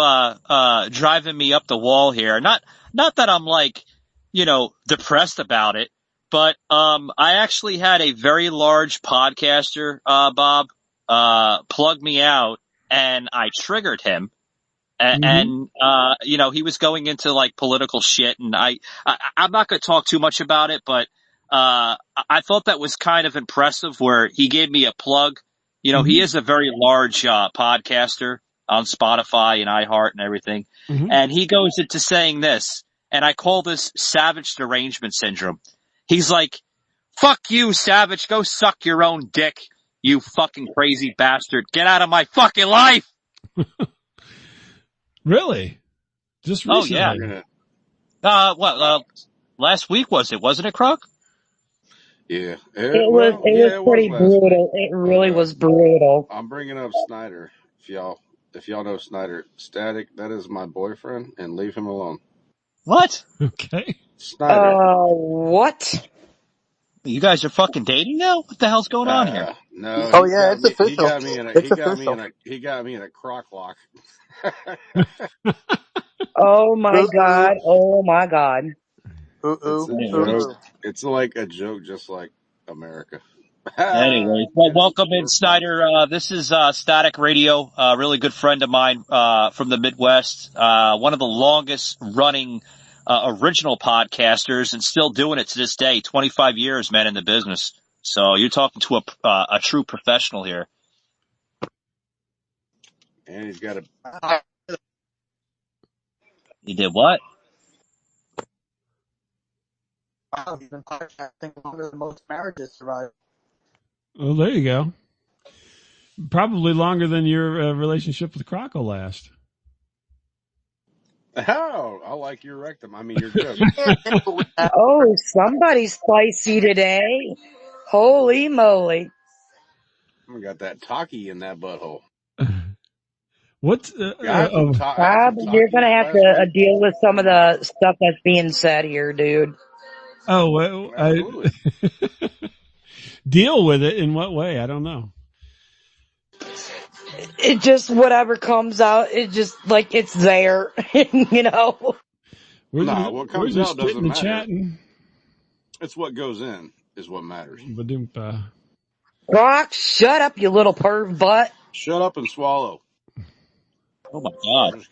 driving me up the wall here. Not that I'm like, depressed about it, but I actually had a very large podcaster, Bob, plug me out, and I triggered him. And he was going into like political shit, and I'm not going to talk too much about it, but I thought that was kind of impressive where he gave me a plug. He is a very large podcaster on Spotify and iHeart and everything. And he goes into saying this, and I call this savage derangement syndrome. He's like, fuck you, Savage, go suck your own dick, you fucking crazy bastard. Get out of my fucking life. Really? Just recently? Oh, yeah. Last week wasn't it, Krug? Yeah. It was pretty brutal. It really was brutal. I'm bringing up Snyder. If y'all know Snyder, Static, that is my boyfriend, and leave him alone. What? Okay. Snyder. What? You guys are fucking dating now? What the hell's going on here? No. Oh yeah, it's official. He got me in a crock lock. Oh my God. Oh my God. It's like a joke, just like America. Anyways, well, welcome in, Snyder. This is Static Radio, a really good friend of mine from the Midwest, one of the longest running original podcasters, and still doing it to this day. 25 years, man, in the business. So you're talking to a true professional here. And he's got You did what? Wow, he's been podcasting longer than most marriages survive. Well, there you go. Probably longer than your relationship with Croc will last. Oh, I like your rectum. I mean, your joke. Oh, somebody's spicy today. Holy moly. I got that Taki in that butthole. What's Bob, you're going to have to deal with some of the stuff that's being said here, dude. Oh, well, deal with it in what way? I don't know. It just, whatever comes out, it just, like, it's there, What comes out doesn't matter. Chatting? It's what goes in is what matters. Rock, shut up, you little perv butt. Shut up and swallow. Oh my God.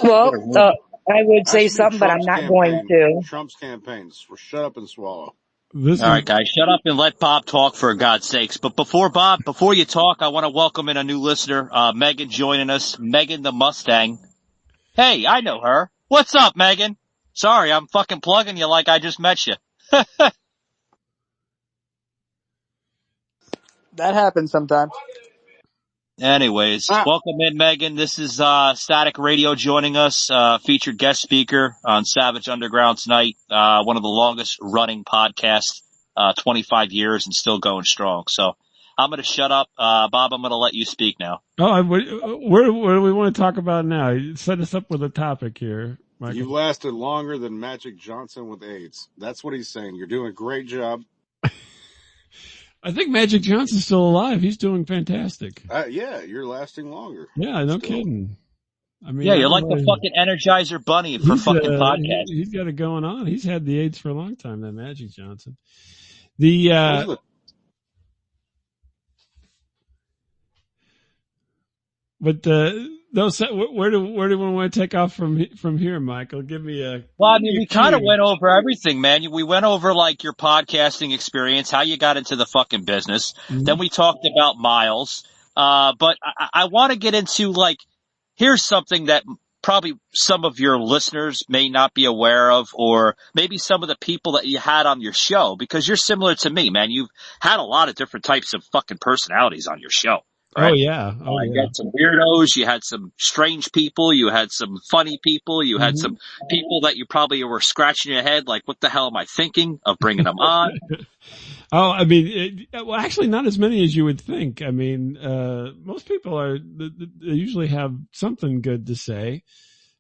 Well, I would say something, but I'm not going to. Trump's campaigns were shut up and swallow. All right, guys, shut up and let Bob talk, for God's sakes. But before you talk, I want to welcome in a new listener, Megan, joining us. Megan the Mustang. Hey, I know her. What's up, Megan? Sorry, I'm fucking plugging you like I just met you. That happens sometimes. Anyways, welcome in, Megan. This is Static Radio joining us, featured guest speaker on Savage Underground tonight. One of the longest running podcasts, 25 years and still going strong. So I'm going to shut up. Bob, I'm going to let you speak now. Oh, where do we want to talk about now? Set us up with a topic here, Michael. You lasted longer than Magic Johnson with AIDS. That's what he's saying. You're doing a great job. I think Magic Johnson's still alive. He's doing fantastic. Yeah, you're lasting longer. Yeah, no kidding. I mean, yeah, you're like the fucking Energizer Bunny for fucking podcasts. He's got it going on. He's had the AIDS for a long time, that Magic Johnson. Where do we want to take off from here, Michael? Give me a. Well, I mean, we kind of went over everything, man. We went over like your podcasting experience, how you got into the fucking business. Mm-hmm. Then we talked about Miles. But I want to get into like, here's something that probably some of your listeners may not be aware of, or maybe some of the people that you had on your show, because you're similar to me, man. You've had a lot of different types of fucking personalities on your show. right? Oh yeah. Oh You yeah. had some weirdos, you had some strange people, you had some funny people, you had some people that you probably were scratching your head like, what the hell am I thinking of bringing them on? Oh, I mean, well, actually, not as many as you would think. I mean, most people they usually have something good to say,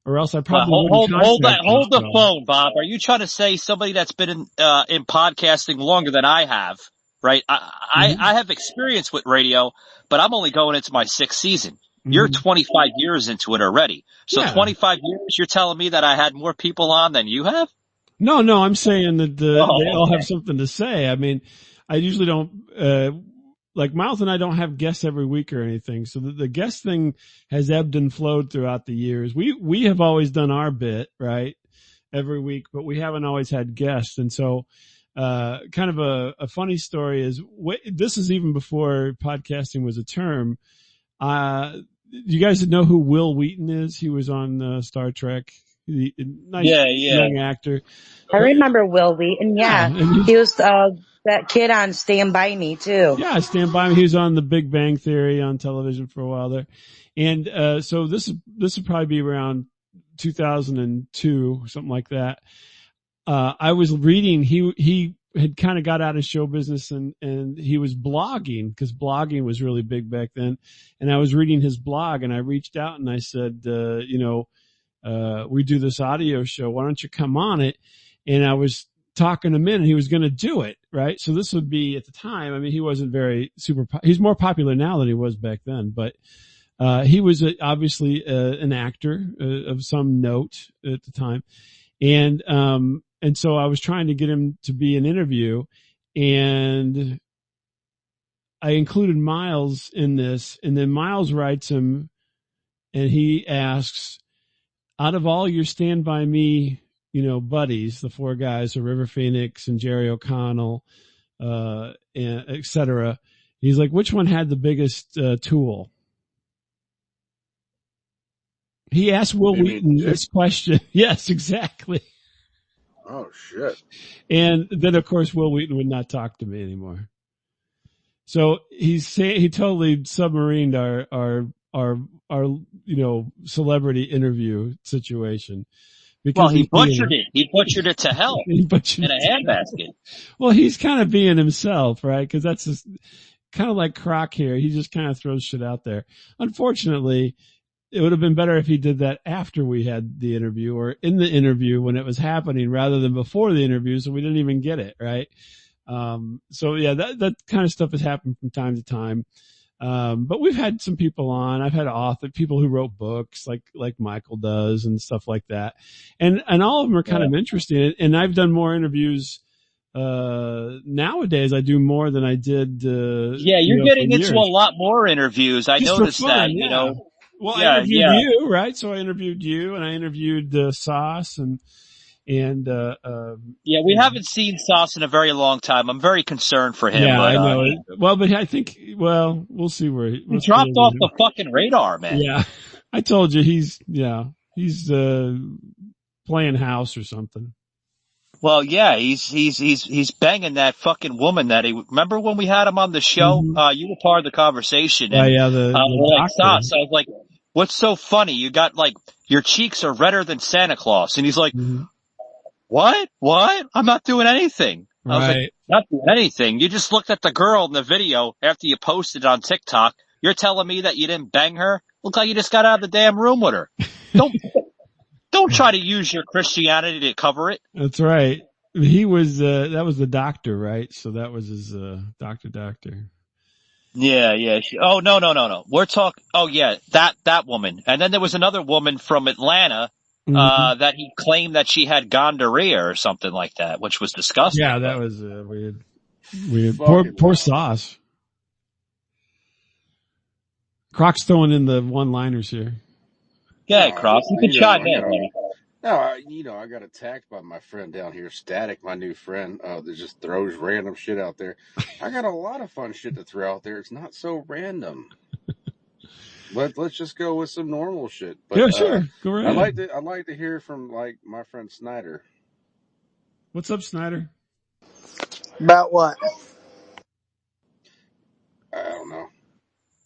or else I probably wouldn't contact them. Hold the phone, Bob. Are you trying to say somebody that's been in podcasting longer than I have, right? I have experience with radio, but I'm only going into my 6th season. You're 25 years into it already. So Yeah. 25 years, you're telling me that I had more people on than you have? No, I'm saying that they all have something to say. I mean, I usually don't, like Miles and I don't have guests every week or anything. So the guest thing has ebbed and flowed throughout the years. We have always done our bit, right? Every week, but we haven't always had guests. And so, kind of a funny story is this is even before podcasting was a term. You guys know who Will Wheaton is? He was on, Star Trek. Nice young actor. I remember Will Wheaton. Yeah, he was that kid on Stand By Me too. Yeah, Stand By Me. He was on The Big Bang Theory on television for a while there, and so this would probably be around 2002, something like that. I was reading. He had kind of got out of show business and he was blogging because blogging was really big back then. And I was reading his blog and I reached out and I said, we do this audio show. Why don't you come on it? And I was talking to him and he was going to do it. Right. So this would be at the time. I mean, he wasn't very he's more popular now than he was back then, but, he was obviously, an actor of some note at the time. And so I was trying to get him to be an interview and I included Miles in this and then Miles writes him and he asks, out of all your Stand By Me, buddies, the 4 guys, River Phoenix and Jerry O'Connell, and et cetera, he's like, which one had the biggest, tool? He asked Will Wheaton this question. Yes, exactly. Oh shit. And then of course Will Wheaton would not talk to me anymore. So he totally submarined our celebrity interview situation. Because he butchered it. He butchered it to hell in a handbasket. Well, he's kind of being himself, right? Cause that's just kind of like Croc here. He just kind of throws shit out there. Unfortunately, it would have been better if he did that after we had the interview or in the interview when it was happening rather than before the interview. So we didn't even get it. Right. So yeah, that kind of stuff has happened from time to time. But we've had some people on. I've had people who wrote books like Michael does and stuff like that. And all of them are kind of interesting. And I've done more interviews, nowadays I do more than I did, you're getting into a lot more interviews. I noticed that, Well, I interviewed you, right? So I interviewed you and I interviewed, Sauce and we haven't seen Sauce in a very long time. I'm very concerned for him. Yeah, but, I know. Well, but I think, we'll see where he dropped off the fucking radar, man. Yeah. I told you he's playing house or something. Well, yeah, he's banging that fucking woman remember when we had him on the show? You were part of the conversation. And, the Sauce. I was like, what's so funny? You got your cheeks are redder than Santa Claus. And he's like, what? I'm not doing anything. I was like, not doing anything. You just looked at the girl in the video after you posted it on TikTok. You're telling me that you didn't bang her? Look like you just got out of the damn room with her. Don't try to use your Christianity to cover it. That's right. He was, that was the doctor, right? So that was his, doctor. Yeah. No. We're talking, that woman. And then there was another woman from Atlanta, that he claimed that she had gonorrhea or something like that, which was disgusting. Yeah, that was, weird. Poor Sauce. Croc's throwing in the one-liners here. Yeah, Croc, you can chime in. No, I got attacked by my friend down here, Static, my new friend, that just throws random shit out there. I got a lot of fun shit to throw out there. It's not so random. Let's just go with some normal shit. But, yeah, sure. Go right ahead. I'd like to hear from my friend Snyder. What's up, Snyder? About what? I don't know.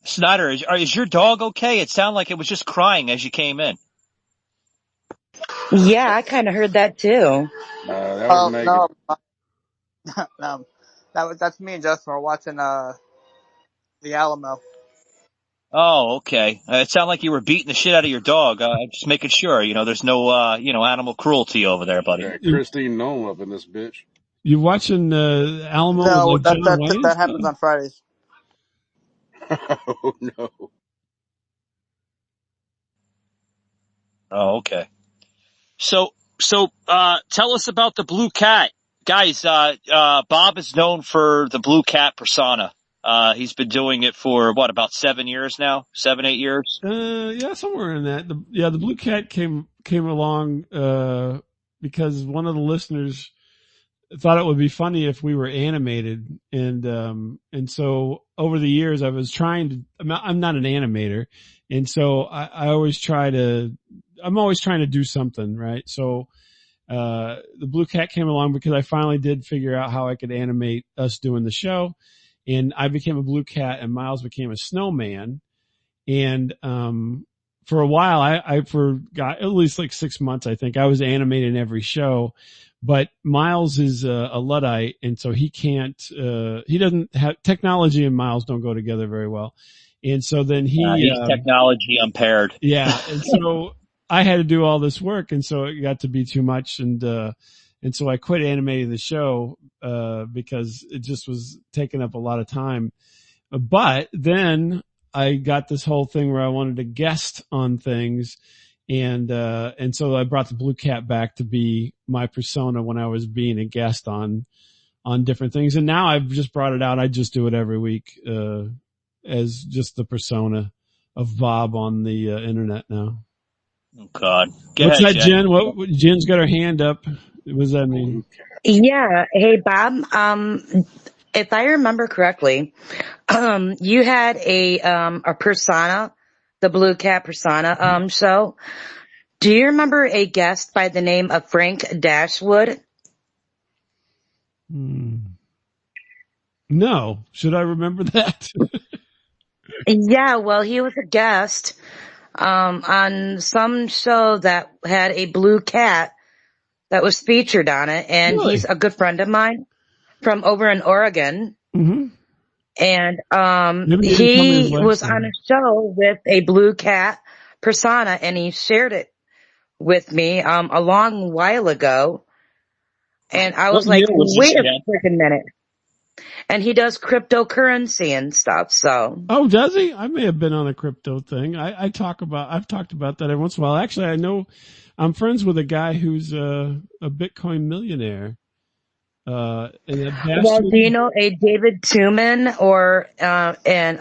Snyder, is your dog okay? It sounded like it was just crying as you came in. Yeah, I kind of heard that too. That was Megan. No, that's me and Justin. We're watching the Alamo. Oh, okay. It sounded like you were beating the shit out of your dog. Just making sure, there's no, animal cruelty over there, buddy. Yeah, Christine Nolan up in this bitch. You watching Alamo? No, with, like, John Wayne that happens on Fridays. Oh no. Oh, okay. So, tell us about the Blue Cat. Guys, Bob is known for the Blue Cat persona. He's been doing it for about 7 years now? 7, 8 years? Yeah, somewhere in that. The Blue Cat came along, because one of the listeners thought it would be funny if we were animated. And so over the years I was I'm not an animator. And so I'm always trying to do something, right? So, the Blue Cat came along because I finally did figure out how I could animate us doing the show. And I became a Blue Cat and Miles became a snowman. And, for a while, I forgot, at least like 6 months, I think I was animating every show, but Miles is a Luddite. And so he can't, he doesn't have technology, and Miles don't go together very well. And so then he's technology impaired. Yeah. And so I had to do all this work. And so it got to be too much. And so I quit animating the show, because it just was taking up a lot of time. But then I got this whole thing where I wanted to guest on things. And so I brought the Blue Cat back to be my persona when I was being a guest on different things. And now I've just brought it out. I just do it every week, as just the persona of Bob on the internet now. Oh God. What's that, Jen? Jen's got her hand up. What does that mean? Yeah. Hey, Bob. If I remember correctly, you had a persona, the Blue Cat persona, show. Do you remember a guest by the name of Frank Dashwood? No. Should I remember that? Yeah, well, he was a guest, on some show that had a blue cat that was featured on it. And Really? He's a good friend of mine from over in Oregon. Mm-hmm. And, he was on a show with a blue cat persona, and he shared it with me, a long while ago. And I was like, wait a freaking minute. And he does cryptocurrency and stuff, so. Oh, does he? I may have been on a crypto thing. I've talked about that every once in a while. Actually, I know I'm friends with a guy who's a Bitcoin millionaire. Well, do you know a David Tuman or and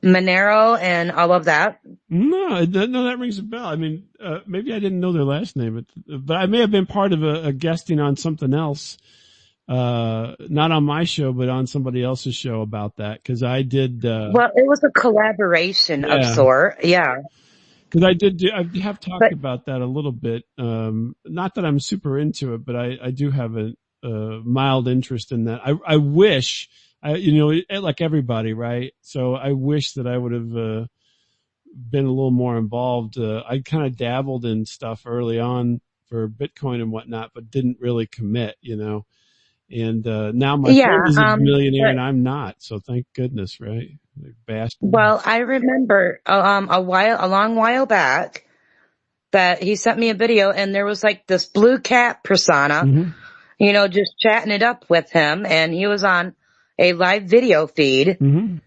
Monero and all of that? No, that rings a bell. I mean, maybe I didn't know their last name, but I may have been part of a guesting on something else. Not on my show, but on somebody else's show about that. Cause I did, well, it was a collaboration of sort. Yeah. Cause I have talked about that a little bit. Not that I'm super into it, but I do have a mild interest in that. I wish like everybody, right? So I wish that I would have, been a little more involved. I kind of dabbled in stuff early on for Bitcoin and whatnot, but didn't really commit, And, now my friend is a millionaire and I'm not. So thank goodness, right? Bastard. Well, I remember, a long while back that he sent me a video and there was like this blue cat persona, just chatting it up with him, and he was on a live video feed, and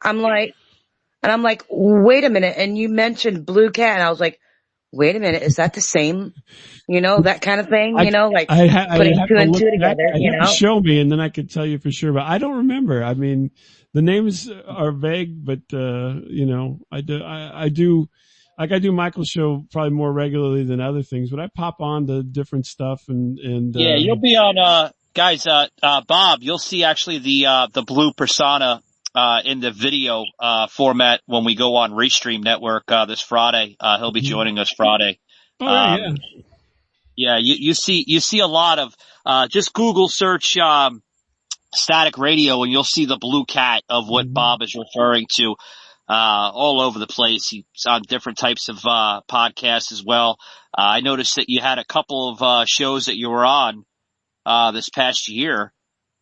I'm like, wait a minute. And you mentioned blue cat and I was like, wait a minute, is that the same? That kind of thing, like putting two and two together, Show me and then I could tell you for sure, but I don't remember. I mean, the names are vague, but, I do Michael's show probably more regularly than other things, but I pop on to different stuff and yeah, you'll be on, guys, Bob, you'll see actually the blue persona in the video format when we go on Restream Network this Friday. He'll be joining us Friday. Oh, yeah, you see a lot of just Google search Static Radio, and you'll see the blue cat of what Mhm. Bob is referring to, all over the place. He's on different types of, podcasts as well. I noticed that you had a couple of, shows that you were on, this past year.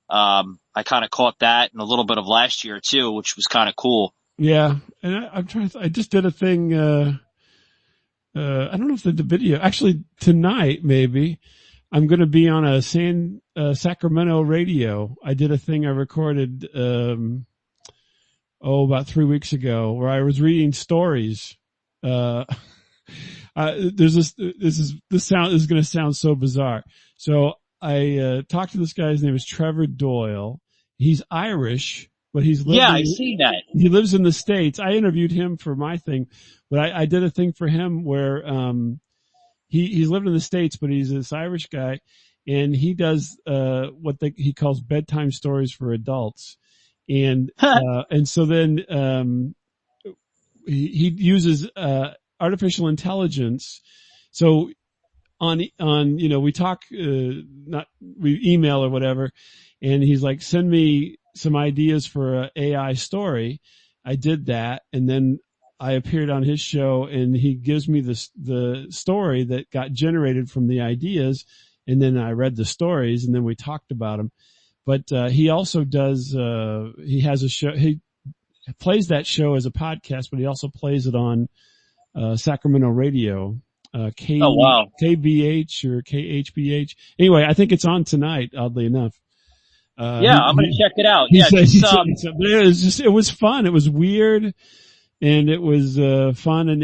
I kind of caught that and a little bit of last year too, which was kind of cool. Yeah, and I'm trying. I just did a thing. I don't know if the video. Actually, tonight maybe I'm going to be on a Sacramento radio. I did a thing I recorded about 3 weeks ago where I was reading stories. This is going to sound so bizarre. So I talked to this guy. His name is Trevor Doyle. He's Irish, but he's I've seen that. He lives in the States. I interviewed him for my thing, but I did a thing for him where he's lived in the States, but he's this Irish guy, and he does he calls bedtime stories for adults, and so then he uses artificial intelligence. So on we talk, we email or whatever, and he's like, send me some ideas for a AI story. I did that, and then I appeared on his show, and he gives me the story that got generated from the ideas, and then I read the stories, and then we talked about them. But he also does. He has a show. He plays that show as a podcast, but he also plays it on Sacramento radio. Oh wow. KBH or KHBH. Anyway, I think it's on tonight. Oddly enough. I'm going to check it out. It was fun. It was weird. And it was fun. And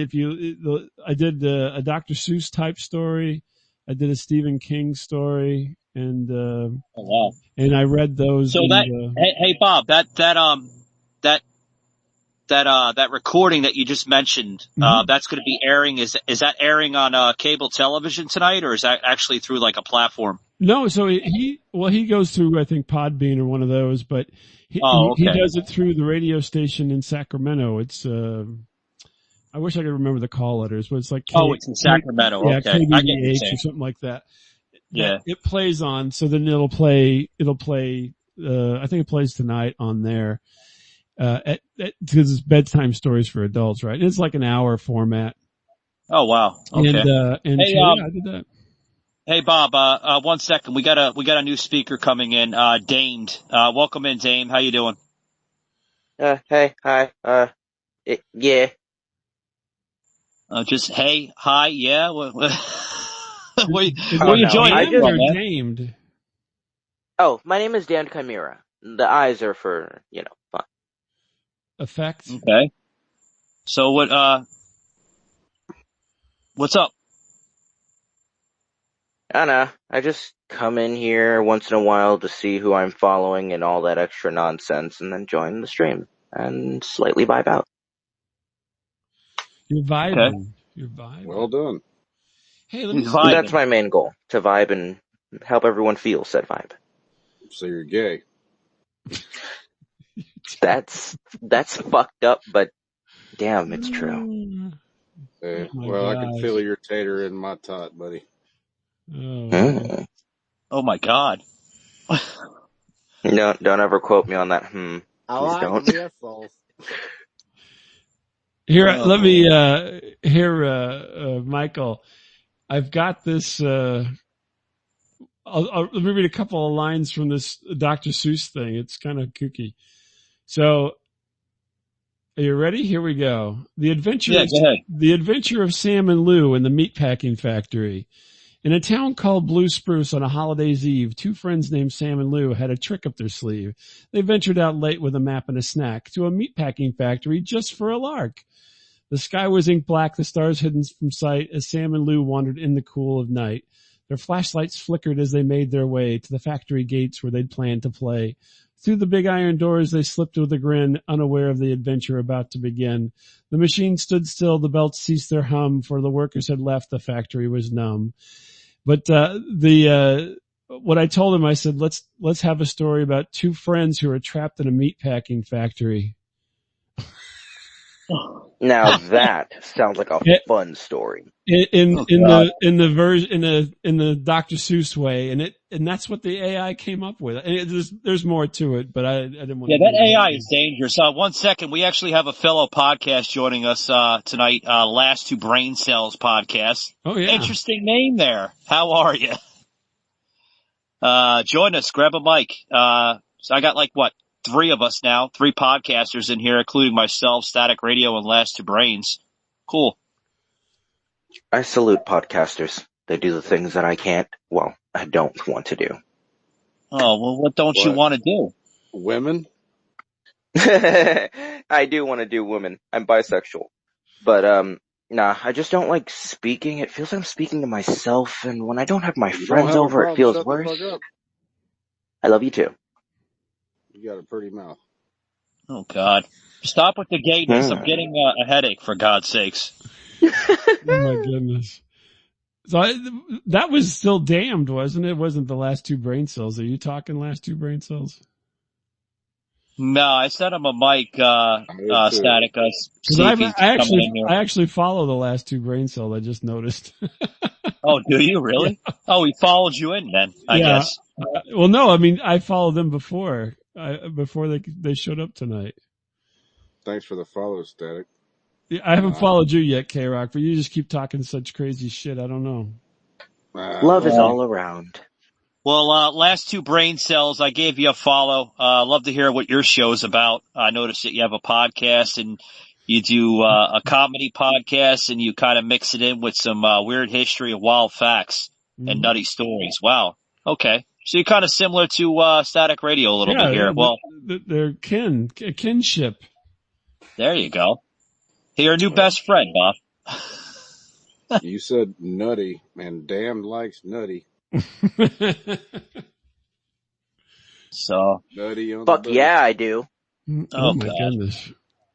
I did a Dr. Seuss type story. I did a Stephen King story, and oh wow. And I read those. So hey Bob, that recording that you just mentioned, that's going to be airing. Is that airing on cable television tonight, or is that actually through like a platform? No, so he goes through, I think, Podbean or one of those, but he does it through the radio station in Sacramento. It's I wish I could remember the call letters, but it's like it's in Sacramento. Yeah, okay, KBBH or something like that. Yeah, it plays on. So then it'll play. I think it plays tonight on there. Because it's bedtime stories for adults, right? It's like an hour format. Oh wow. Okay. And hey, I did that. Hey Bob, 1 second. We got a new speaker coming in, Damed. Welcome in, Dame. How you doing? Hey, hi, yeah. Just hey, hi, yeah. Where you I joining from, man? Named. Oh, my name is Dan Chimera. The eyes are for, fun. Effect. Okay. So what's up? I don't know. I just come in here once in a while to see who I'm following and all that extra nonsense, and then join the stream and slightly vibe out. You're vibing. Okay. You're vibing. Well done. Hey, let me. That's my main goal, to vibe and help everyone feel said vibe. So you're gay. That's fucked up, but damn, it's true. Well, I can feel your tater in my tot, buddy. Oh my God. Don't ever quote me on that. Please don't. Here, let me, Michael, I've got this, let me read a couple of lines from this Dr. Seuss thing. It's kind of kooky. So, are you ready? Here we go. The adventure of Sam and Lou in the meatpacking factory. In a town called Blue Spruce on a holiday's eve, two friends named Sam and Lou had a trick up their sleeve. They ventured out late with a map and a snack to a meatpacking factory just for a lark. The sky was ink black, the stars hidden from sight as Sam and Lou wandered in the cool of night. Their flashlights flickered as they made their way to the factory gates where they'd planned to play. Through the big iron doors they slipped with a grin, unaware of the adventure about to begin. The machine stood still, the belts ceased their hum, for the workers had left, the factory was numb. But what I told him, I said, let's have a story about two friends who are trapped in a meatpacking factory. Now that sounds like a Yeah. fun story. In Oh, the God. in the Dr. Seuss way, and that's what the AI came up with. And there's more to it, but I didn't want Yeah, to. that AI is dangerous. 1 second. We actually have a fellow podcast joining us, tonight. Last Two Brain Cells podcast. Oh yeah. Interesting name there. How are you? Join us. Grab a mic. So I got three of us now, 3 podcasters in here, including myself, Static Radio, and Last Two Brains. Cool. I salute podcasters. They do the things that I don't want to do. Oh, well, what don't you What? want to do? Women? I do want to do women. I'm bisexual. But, nah, I just don't like speaking. It feels like I'm speaking to myself, and when I don't have my You don't friends have a over, it problem, feels shut the worse. fuck up. I love you too. You got a pretty mouth. Oh, God. Stop with the gayness. I'm getting a headache, for God's sakes. Oh my goodness. So that was still Damned, wasn't it? It wasn't the Last Two Brain Cells. Are you talking Last Two Brain Cells? No, I sent him a mic, Static. See if he's coming in here. I actually follow the Last Two Brain Cells. I just noticed. Oh, do you really? Yeah. Oh, he followed you in then, I guess. Well, no, I mean, I followed them before they showed up tonight. Thanks for the follow, Static. Yeah, I haven't followed you yet, K-Rock, but you just keep talking such crazy shit. I don't know. Love is all around. Well, Last Two Brain Cells, I gave you a follow. Love to hear what your show's about. I noticed that you have a podcast and you do a comedy podcast and you kind of mix it in with some weird history of wild facts and nutty stories. Wow. Okay. So you're kind of similar to Static Radio a little bit here. Well, they're kinship. There you go. Hey, your new best friend, Bob. You said nutty, and Damned likes nutty. So nutty on fuck the yeah, I do. Oh my goodness.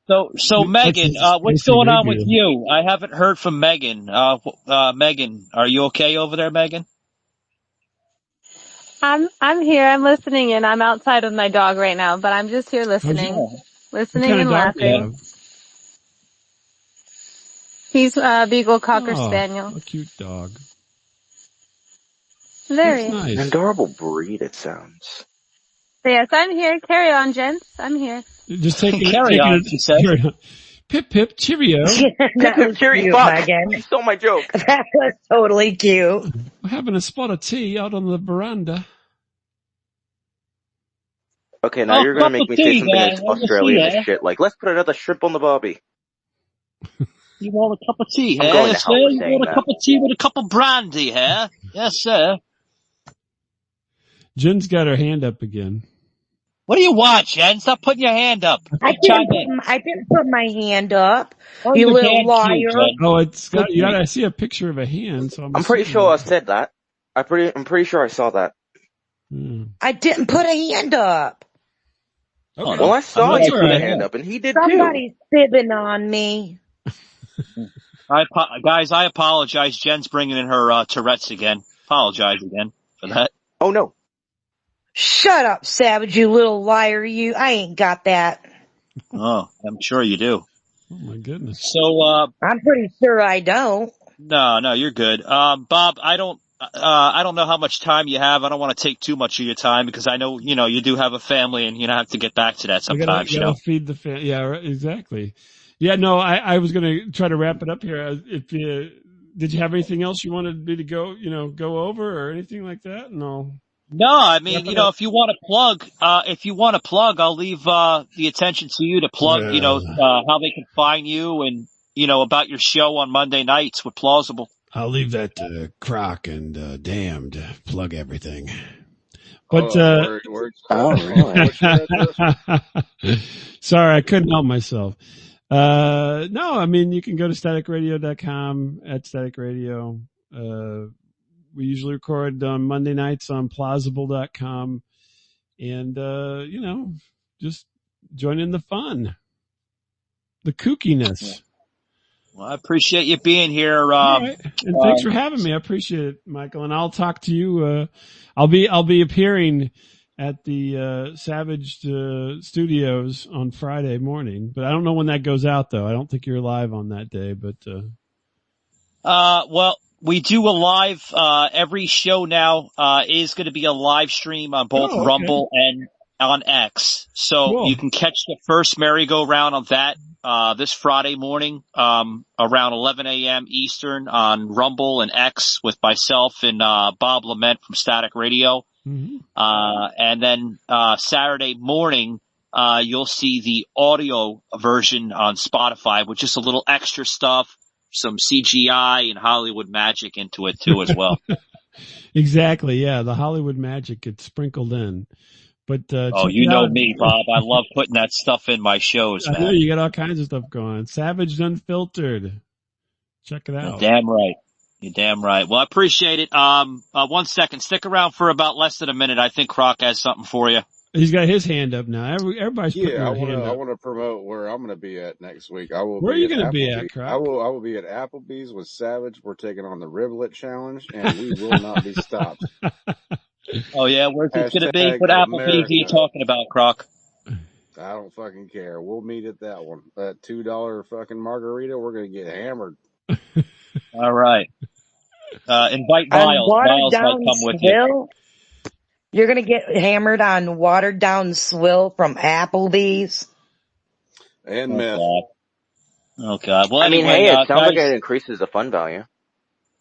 So Megan, what's going on with you? I haven't heard from Megan. Megan, are you okay over there, Megan? I'm here. I'm listening in. I'm outside with my dog right now, but I'm just here listening, listening and laughing. He's a Beagle Cocker Spaniel. A cute dog. Very nice. An adorable breed, it sounds. So yes, I'm here. Carry on, gents. I'm here. Just taking carry on, she said. Pip pip, cheerio. That was cute, Megan. You stole my joke. That was totally cute. We're having a spot of tea out on the veranda. Okay, now you're gonna make me say something that's Australian as shit, like, let's put another shrimp on the barbie. You want a cup of tea, I'm huh? going to Yes, hell sir. with You saying want a that. cup of tea with a cup of brandy, huh? Yes, sir. Jen's got her hand up again. What do you want, Jen? Stop putting your hand up. I didn't put my hand up. Oh, you your little hand liar. cute, Jen. Oh, it's got. I see a picture of a hand. So I'm pretty sure I said that. I'm pretty sure I saw that. I didn't put a hand up. Okay. Well, I saw That's you all put a right. hand up, and he did Somebody's fibbing on me. Guys, I apologize. Jen's bringing in her Tourette's again. Apologize again for that. too. Oh no. Shut up, Savage, you little liar, you. I ain't got that. Oh, I'm sure you do. Oh my goodness. So, I'm pretty sure I don't. no, you're good. Bob, I don't know how much time you have. I don't want to take too much of your time because I know, you do have a family and have to get back to that sometimes, You gotta feed the family. Yeah, right, exactly. Yeah, no, I was going to try to wrap it up here. Did you have anything else you wanted me to go over or anything like that? No. No, I mean, if you want to plug, I'll leave, the attention to you to plug, how they can find you and, about your show on Monday nights with Plausible. I'll leave that to Croc and Damned. Plug everything. But sorry, I couldn't help myself. No, I mean, you can go to staticradio.com at Static Radio. We usually record on Monday nights on plausible.com and, just join in the fun, the kookiness. Well, I appreciate you being here. Right. And thanks for having me. I appreciate it, Michael. And I'll talk to you. I'll be appearing at the Savage Studios on Friday morning. But I don't know when that goes out, though. I don't think you're live on that day. But well, we do a live. Every show now is going to be a live stream on both Rumble and on X. So you can catch the first merry-go-round of that this Friday morning around 11 a.m. Eastern on Rumble and X with myself and Bob Lament from Static Radio. Mm-hmm. And then Saturday morning you'll see the audio version on Spotify with just a little extra stuff, some CGI and Hollywood magic into it too as well. Exactly, yeah. The Hollywood magic gets sprinkled in. But you know me, Bob. I love putting that stuff in my shows, man. I know, you got all kinds of stuff going on. Savage Unfiltered. Check it out. You're damn right. You're damn right. Well, I appreciate it. 1 second. Stick around for about less than a minute. I think Croc has something for you. He's got his hand up now. Everybody's putting their hand up. I want to promote where I'm going to be at next week. Where are you going to be at, Croc? I will be at Applebee's with Savage. We're taking on the Riblet Challenge, and we will not be stopped. Oh, yeah? Where's this going to be? What Applebee's are you talking about, Croc? I don't fucking care. We'll meet at that one. That $2 fucking margarita, we're going to get hammered. All right. Invite Miles. Miles might come with you. You're going to get hammered on watered down swill from Applebee's. And meth. Oh, God. Well, I mean, anyway, hey, it sounds guys, like it increases the fun value.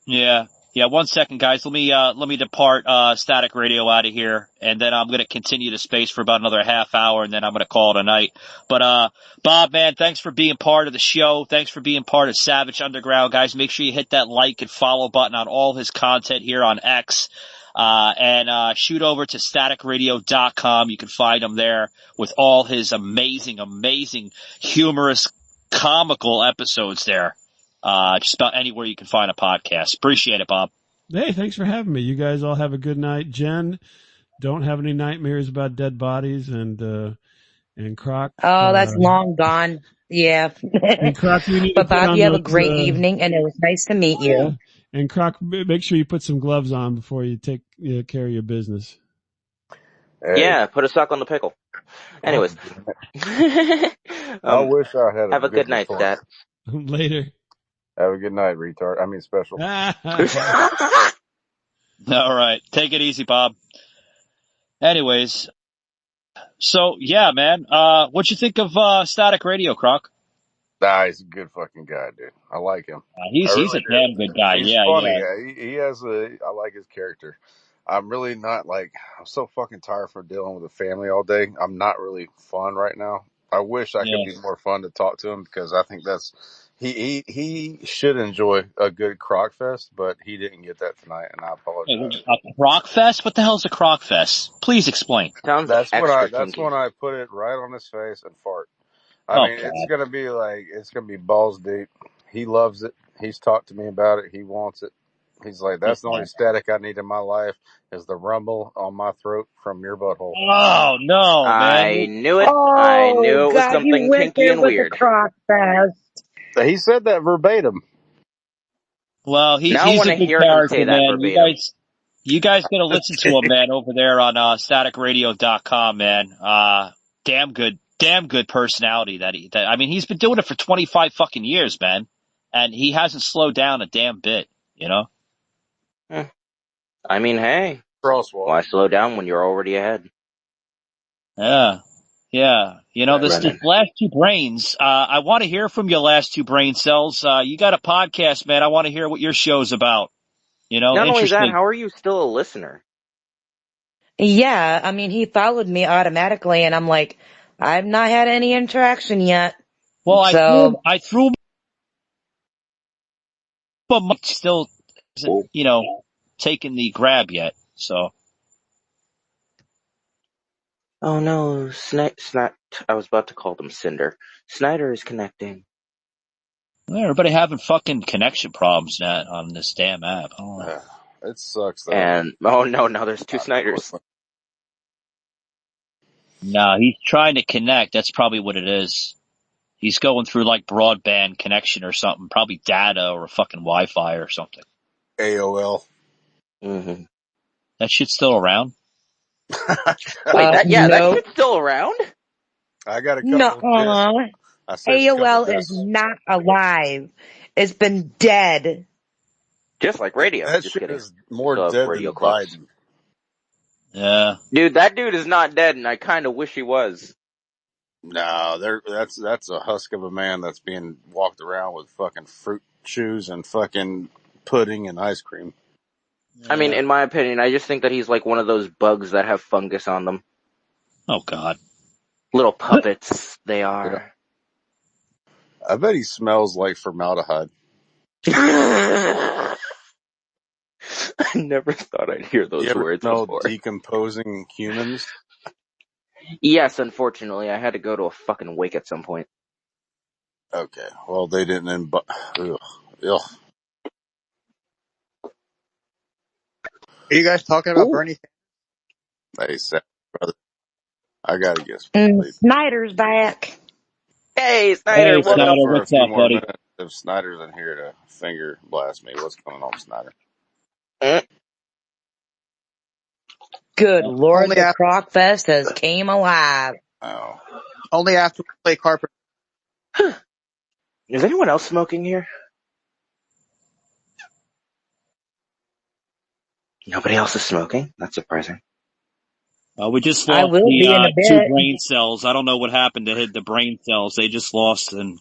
Yeah. Yeah, 1 second, guys. Let me depart, Static Radio out of here, and then I'm gonna continue the space for about another half hour, and then I'm gonna call it a night. But, Bob, man, thanks for being part of the show. Thanks for being part of Savage Underground, guys. Make sure you hit that like and follow button on all his content here on X. And shoot over to staticradio.com. You can find him there with all his amazing, humorous, comical episodes there. Just about anywhere you can find a podcast. Appreciate it, Bob. Hey, thanks for having me. You guys all have a good night. Jen, don't have any nightmares about dead bodies, and Croc. Oh, that's long gone. Yeah. And Croc, but Bob, you have a great evening, and it was nice to meet you. Yeah. And Croc, make sure you put some gloves on before you take care of your business. Hey. Yeah, put a sock on the pickle. Anyways. I wish I had have a good night, Stat. Later. Have a good night, retard. I mean, special. All right. Take it easy, Bob. Anyways. So, yeah, man. What'd you think of Static Radio, Croc? Nah, he's a good fucking guy, dude. I like him. He's a damn good guy. He's funny. Yeah. He has I like his character. I'm really not I'm so fucking tired from dealing with the family all day. I'm not really fun right now. I wish I could be more fun to talk to him, because I think he should enjoy a good Croc Fest, but he didn't get that tonight, and I apologize. A Croc Fest? What the hell is a Croc Fest? Please explain. That's when I put it right on his face and fart. I mean, God. It's gonna be balls deep. He loves it. He's talked to me about it. He wants it. He's like, that's the only static I need in my life is the rumble on my throat from your butthole. Oh no, man. I knew it. I knew it was something kinky and weird. Croc Fest. He said that verbatim. Well, he's a good character, man. You guys gotta listen to him, man, over there on staticradio.com, man. Damn good personality I mean, he's been doing it for 25 fucking years, man. And he hasn't slowed down a damn bit, you know? I mean, hey. Crosswalk. Why slow down when you're already ahead? Yeah. Yeah. You know, this last two brains, I want to hear from your last two brain cells. You got a podcast, man. I want to hear what your show's about. You know, not only that, how are you still a listener? Yeah. I mean, he followed me automatically, and I'm like, I've not had any interaction yet. Well, I threw but Mike still isn't, taking the grab yet, so. Oh no, I was about to call them Cinder. Snyder is connecting. Well, everybody having fucking connection problems now on this damn app. Oh. It sucks, though. And, no, there's two Snyders. No, he's trying to connect. That's probably what it is. He's going through like broadband connection or something, probably data or fucking Wi-Fi or something. AOL. Mm-hmm. That shit's still around? Wait, that No. shit's still around? I got a couple of bits. Nuh-uh. I searched a couple AOL is discs. not alive. It's been dead. Just like radio. That Just shit kidding. is more Still have dead radio than clocks. Biden. Yeah. Dude, that dude is not dead, and I kind of wish he was. No, that's a husk of a man that's being walked around with fucking fruit chews and fucking pudding and ice cream. I mean, in my opinion, I just think that he's like one of those bugs that have fungus on them. Oh God. Little puppets, they are. I bet he smells like formaldehyde. I never thought I'd hear those You ever words smell before. decomposing humans? Yes, unfortunately, I had to go to a fucking wake at some point. Okay, well they didn't. Ugh. Are you guys talking about Bernie? Hey, Seth, brother, I gotta get some sleep. Snyder's back. Hey, Snyder, Hey, what up? Snyder, For a what's few up, more buddy? minutes, if Snyder's in here to finger blast me, what's going on, Snyder? Good Lord, Only the after- Croc Fest has came alive. Oh, Only after we play Carpenter. Is anyone else smoking here? Nobody else is smoking? That's surprising. We just I lost will be in a the two bit. brain cells. I don't know what happened to hit the brain cells. They just lost and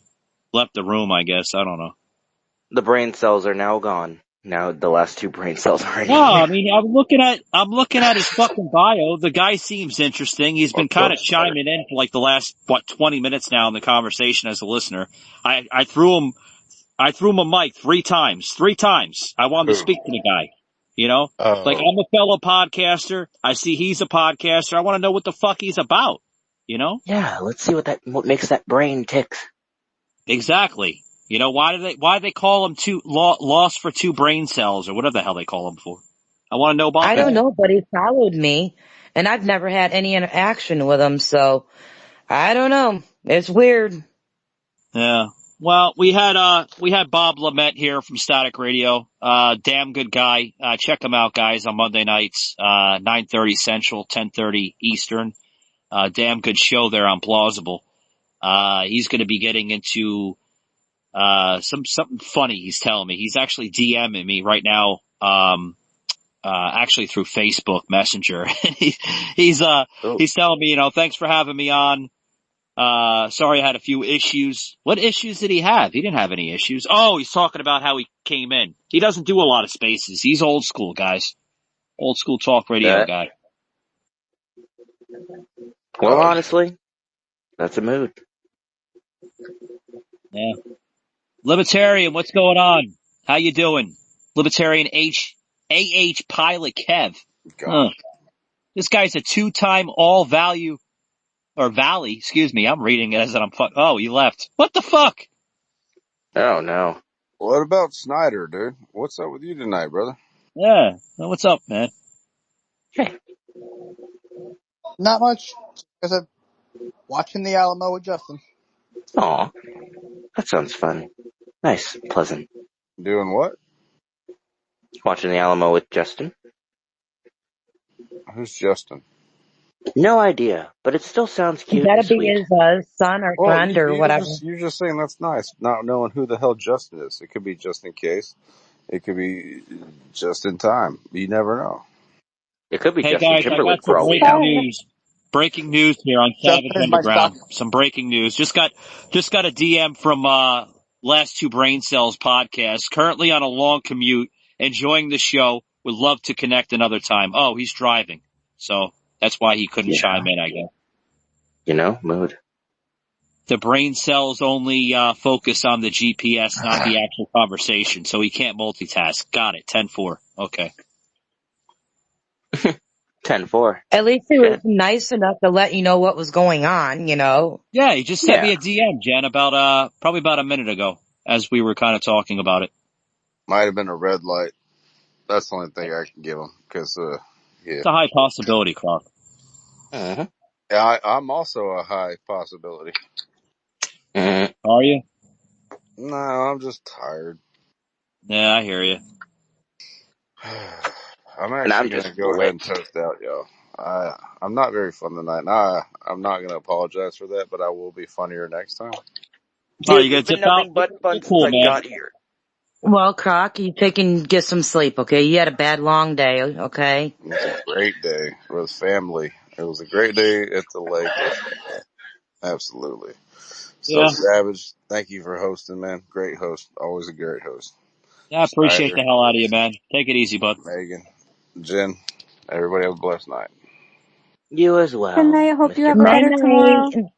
left the room, I guess. I don't know. The brain cells are now gone. Now the last two brain cells are in No, here. I mean, I'm looking at his fucking bio. The guy seems interesting. He's been kind of chiming in for like the last, 20 minutes now in the conversation as a listener. I threw him a mic 3 times. 3 times. I wanted to speak to the guy. You know? Oh. Like, I'm a fellow podcaster. I see he's a podcaster. I want to know what the fuck he's about. You know? Yeah, let's see what makes that brain tick. Exactly. You know, why do they call him lost for 2 brain cells or whatever the hell they call him for? I want to know about that. I don't know, but he followed me, and I've never had any interaction with him, so I don't know. It's weird. Yeah. Well, we had Bob Lamette here from Static Radio. Damn good guy. Check him out, guys, on Monday nights, 9:30 Central, 10:30 Eastern. Damn good show there on Plausible. He's going to be getting into something funny. He's telling me he's actually DMing me right now. Actually through Facebook Messenger. He's telling me, thanks for having me on. Sorry I had a few issues. What issues did he have? He didn't have any issues. Oh, he's talking about how he came in. He doesn't do a lot of spaces. He's old school, guys. Old school talk radio guy. Well, honestly, that's a mood. Yeah. Libertarian, what's going on? How you doing? Libertarian AH Pilot Kev. This guy's a 2-time Valley, excuse me. I'm reading it as I'm oh, he left. What the fuck? Oh no. What about Snyder, dude? What's up with you tonight, brother? Yeah. Well, what's up, man? Hey. Not much. Because I'm watching the Alamo with Justin. Aw. That sounds fun. Nice. Pleasant. Doing what? Watching the Alamo with Justin. Who's Justin? No idea, but it still sounds cute. That'd and be sweet. his son or friend or whatever. You're just saying that's nice, not knowing who the hell Justin is. It could be just in case. It could be just in time. You never know. It could be Hey Justin guys, Timberlake I for got all we some know. news. Breaking news here on Savage Underground. Some breaking news. Just got a DM from Last Two Brain Cells podcast. Currently on a long commute, enjoying the show. Would love to connect another time. Oh, he's driving, so that's why he couldn't chime in, I guess. You know, mood. The brain cells only focus on the GPS, not the actual conversation, so he can't multitask. Got it. 10-4. Okay. 10-4. At least he was nice enough to let you know what was going on, Yeah, he just sent me a DM, Jen, about probably about a minute ago, as we were kind of talking about it. Might have been a red light. That's the only thing I can give him, because, It's a high possibility, Clark. Yeah, I'm also a high possibility. Are you? No, I'm just tired. Yeah, I hear you. I'm actually going to go ahead and toast out, y'all. I'm not very fun tonight. Nah, I'm not going to apologize for that, but I will be funnier next time. Oh, Dude, you gonna you've been dip out? nothing but fun You're since cool, I man. got here. Well, Croc, you get some sleep, okay? You had a bad long day, okay? It was a great day with family. It was a great day at the lake with family. Absolutely. So, Yeah. Savage, thank you for hosting, man. Great host. Always a great host. Yeah, I appreciate the Snyder, hell out of you, man. Take it easy, bud. Megan, Jen, everybody have a blessed night. You as Good well, night. I hope you Mr. have a Croc. better tomorrow. Night-night.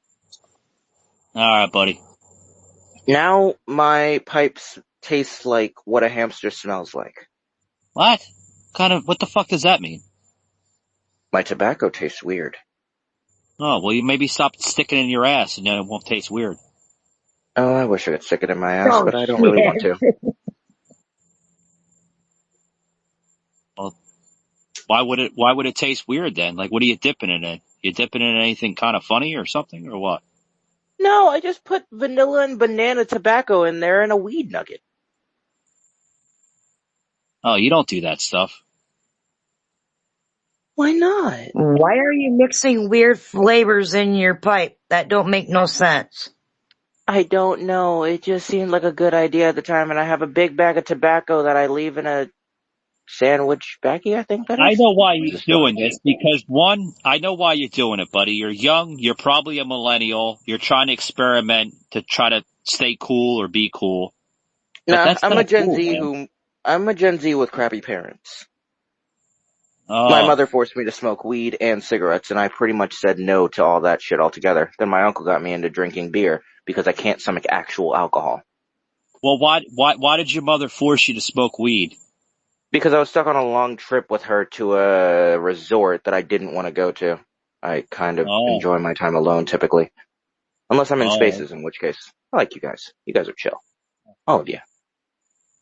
All right, buddy. Now my pipes taste like what a hamster smells like. What? What the fuck does that mean? My tobacco tastes weird. Oh, well, you maybe stop sticking it in your ass and then it won't taste weird. Oh, I wish I could stick it in my ass, Oh, but I don't really want to. Well, why would it taste weird then? Like, what are you dipping it in? You dipping it in anything kind of funny or something, or what? No, I just put vanilla and banana tobacco in there and a weed nugget. Oh, you don't do that stuff. Why not? Why are you mixing weird flavors in your pipe? That don't make no sense. I don't know. It just seemed like a good idea at the time, and I have a big bag of tobacco that I leave in a sandwich baggie, I think that I is. know why you're doing this because one, I know why you're doing it, buddy. You're young. You're probably a millennial. You're trying to experiment to try to stay cool or be cool. But Nah, that's I'm a not Gen cool, Z man. I'm a Gen Z with crappy parents. Oh. My mother forced me to smoke weed and cigarettes, and I pretty much said no to all that shit altogether. Then my uncle got me into drinking beer because I can't stomach actual alcohol. Well, why did your mother force you to smoke weed? Because I was stuck on a long trip with her to a resort that I didn't want to go to. I kind of enjoy my time alone typically. Unless I'm in spaces, in which case, I like you guys. You guys are chill. All of you.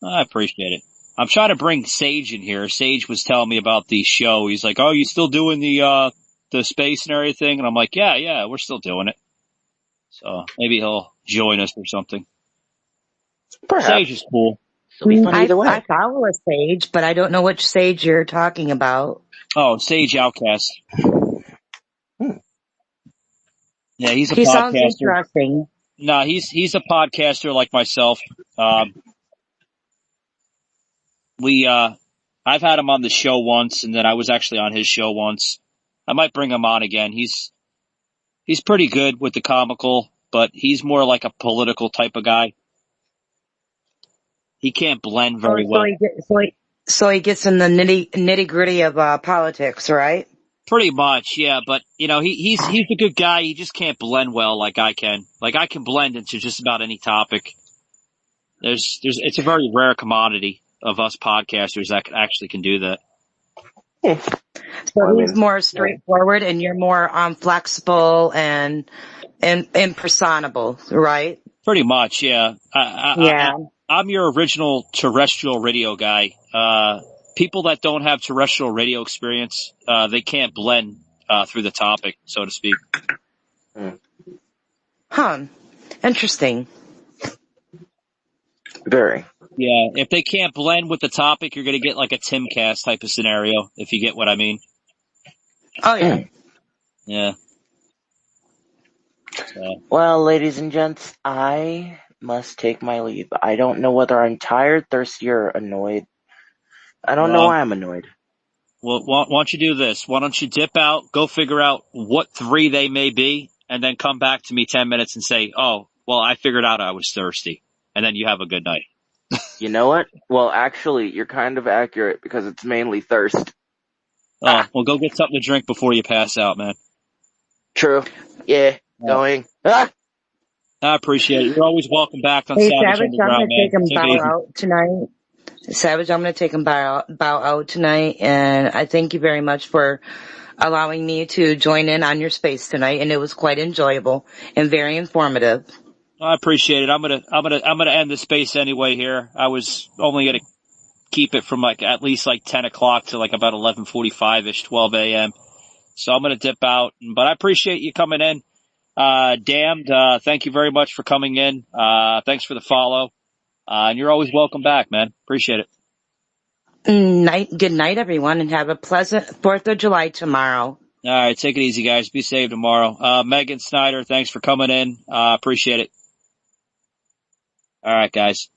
I appreciate it. I'm trying to bring Sage in here. Sage was telling me about the show. He's like, "Oh, you still doing the space and everything?" And I'm like, "Yeah, we're still doing it." So maybe he'll join us or something. Perhaps. Sage is cool. It'll be fun either way. I follow a Sage, but I don't know which Sage you're talking about. Oh, Sage Outcast. Yeah, he's a He podcaster. sounds interesting. No, he's a podcaster like myself. I've had him on the show once, and then I was actually on his show once. I might bring him on again. He's pretty good with the comical, but he's more like a political type of guy. He can't blend very well. So he gets in the nitty gritty of politics, right? Pretty much, yeah. But he's a good guy. He just can't blend well like I can. Like I can blend into just about any topic. It's a very rare commodity of us podcasters that actually can do that. So he's more straightforward, and you're more flexible and personable, right? Pretty much, yeah. I'm your original terrestrial radio guy. People that don't have terrestrial radio experience, they can't blend through the topic, so to speak. Huh. Interesting. Very. Yeah, if they can't blend with the topic, you're going to get like a Timcast type of scenario, if you get what I mean. Oh, yeah. Yeah. Well, ladies and gents, I must take my leave. I don't know whether I'm tired, thirsty, or annoyed. I don't know why I'm annoyed. Well, why don't you do this? Why don't you dip out, go figure out what 3 they may be, and then come back to me 10 minutes and say, "Oh, well, I figured out I was thirsty." And then you have a good night. You know what? Well, actually, you're kind of accurate because it's mainly thirst. Oh, well, go get something to drink before you pass out, man. True. Yeah, going. Ah! I appreciate it. You're always welcome back on Hey, Savage Savage, I'm Underground, going to take him man. bow out tonight. Savage, I'm going to take him bow out tonight, and I thank you very much for allowing me to join in on your space tonight, and it was quite enjoyable and very informative. I appreciate it. I'm gonna end the space anyway here. I was only gonna keep it from at least 10 o'clock to about 11:45ish, 12 a.m. So I'm gonna dip out, but I appreciate you coming in. Damned, thank you very much for coming in. Thanks for the follow. And you're always welcome back, man. Appreciate it. Good night, everyone, and have a pleasant 4th of July tomorrow. All right. Take it easy, guys. Be safe tomorrow. Megan Snyder, thanks for coming in. Appreciate it. All right, guys.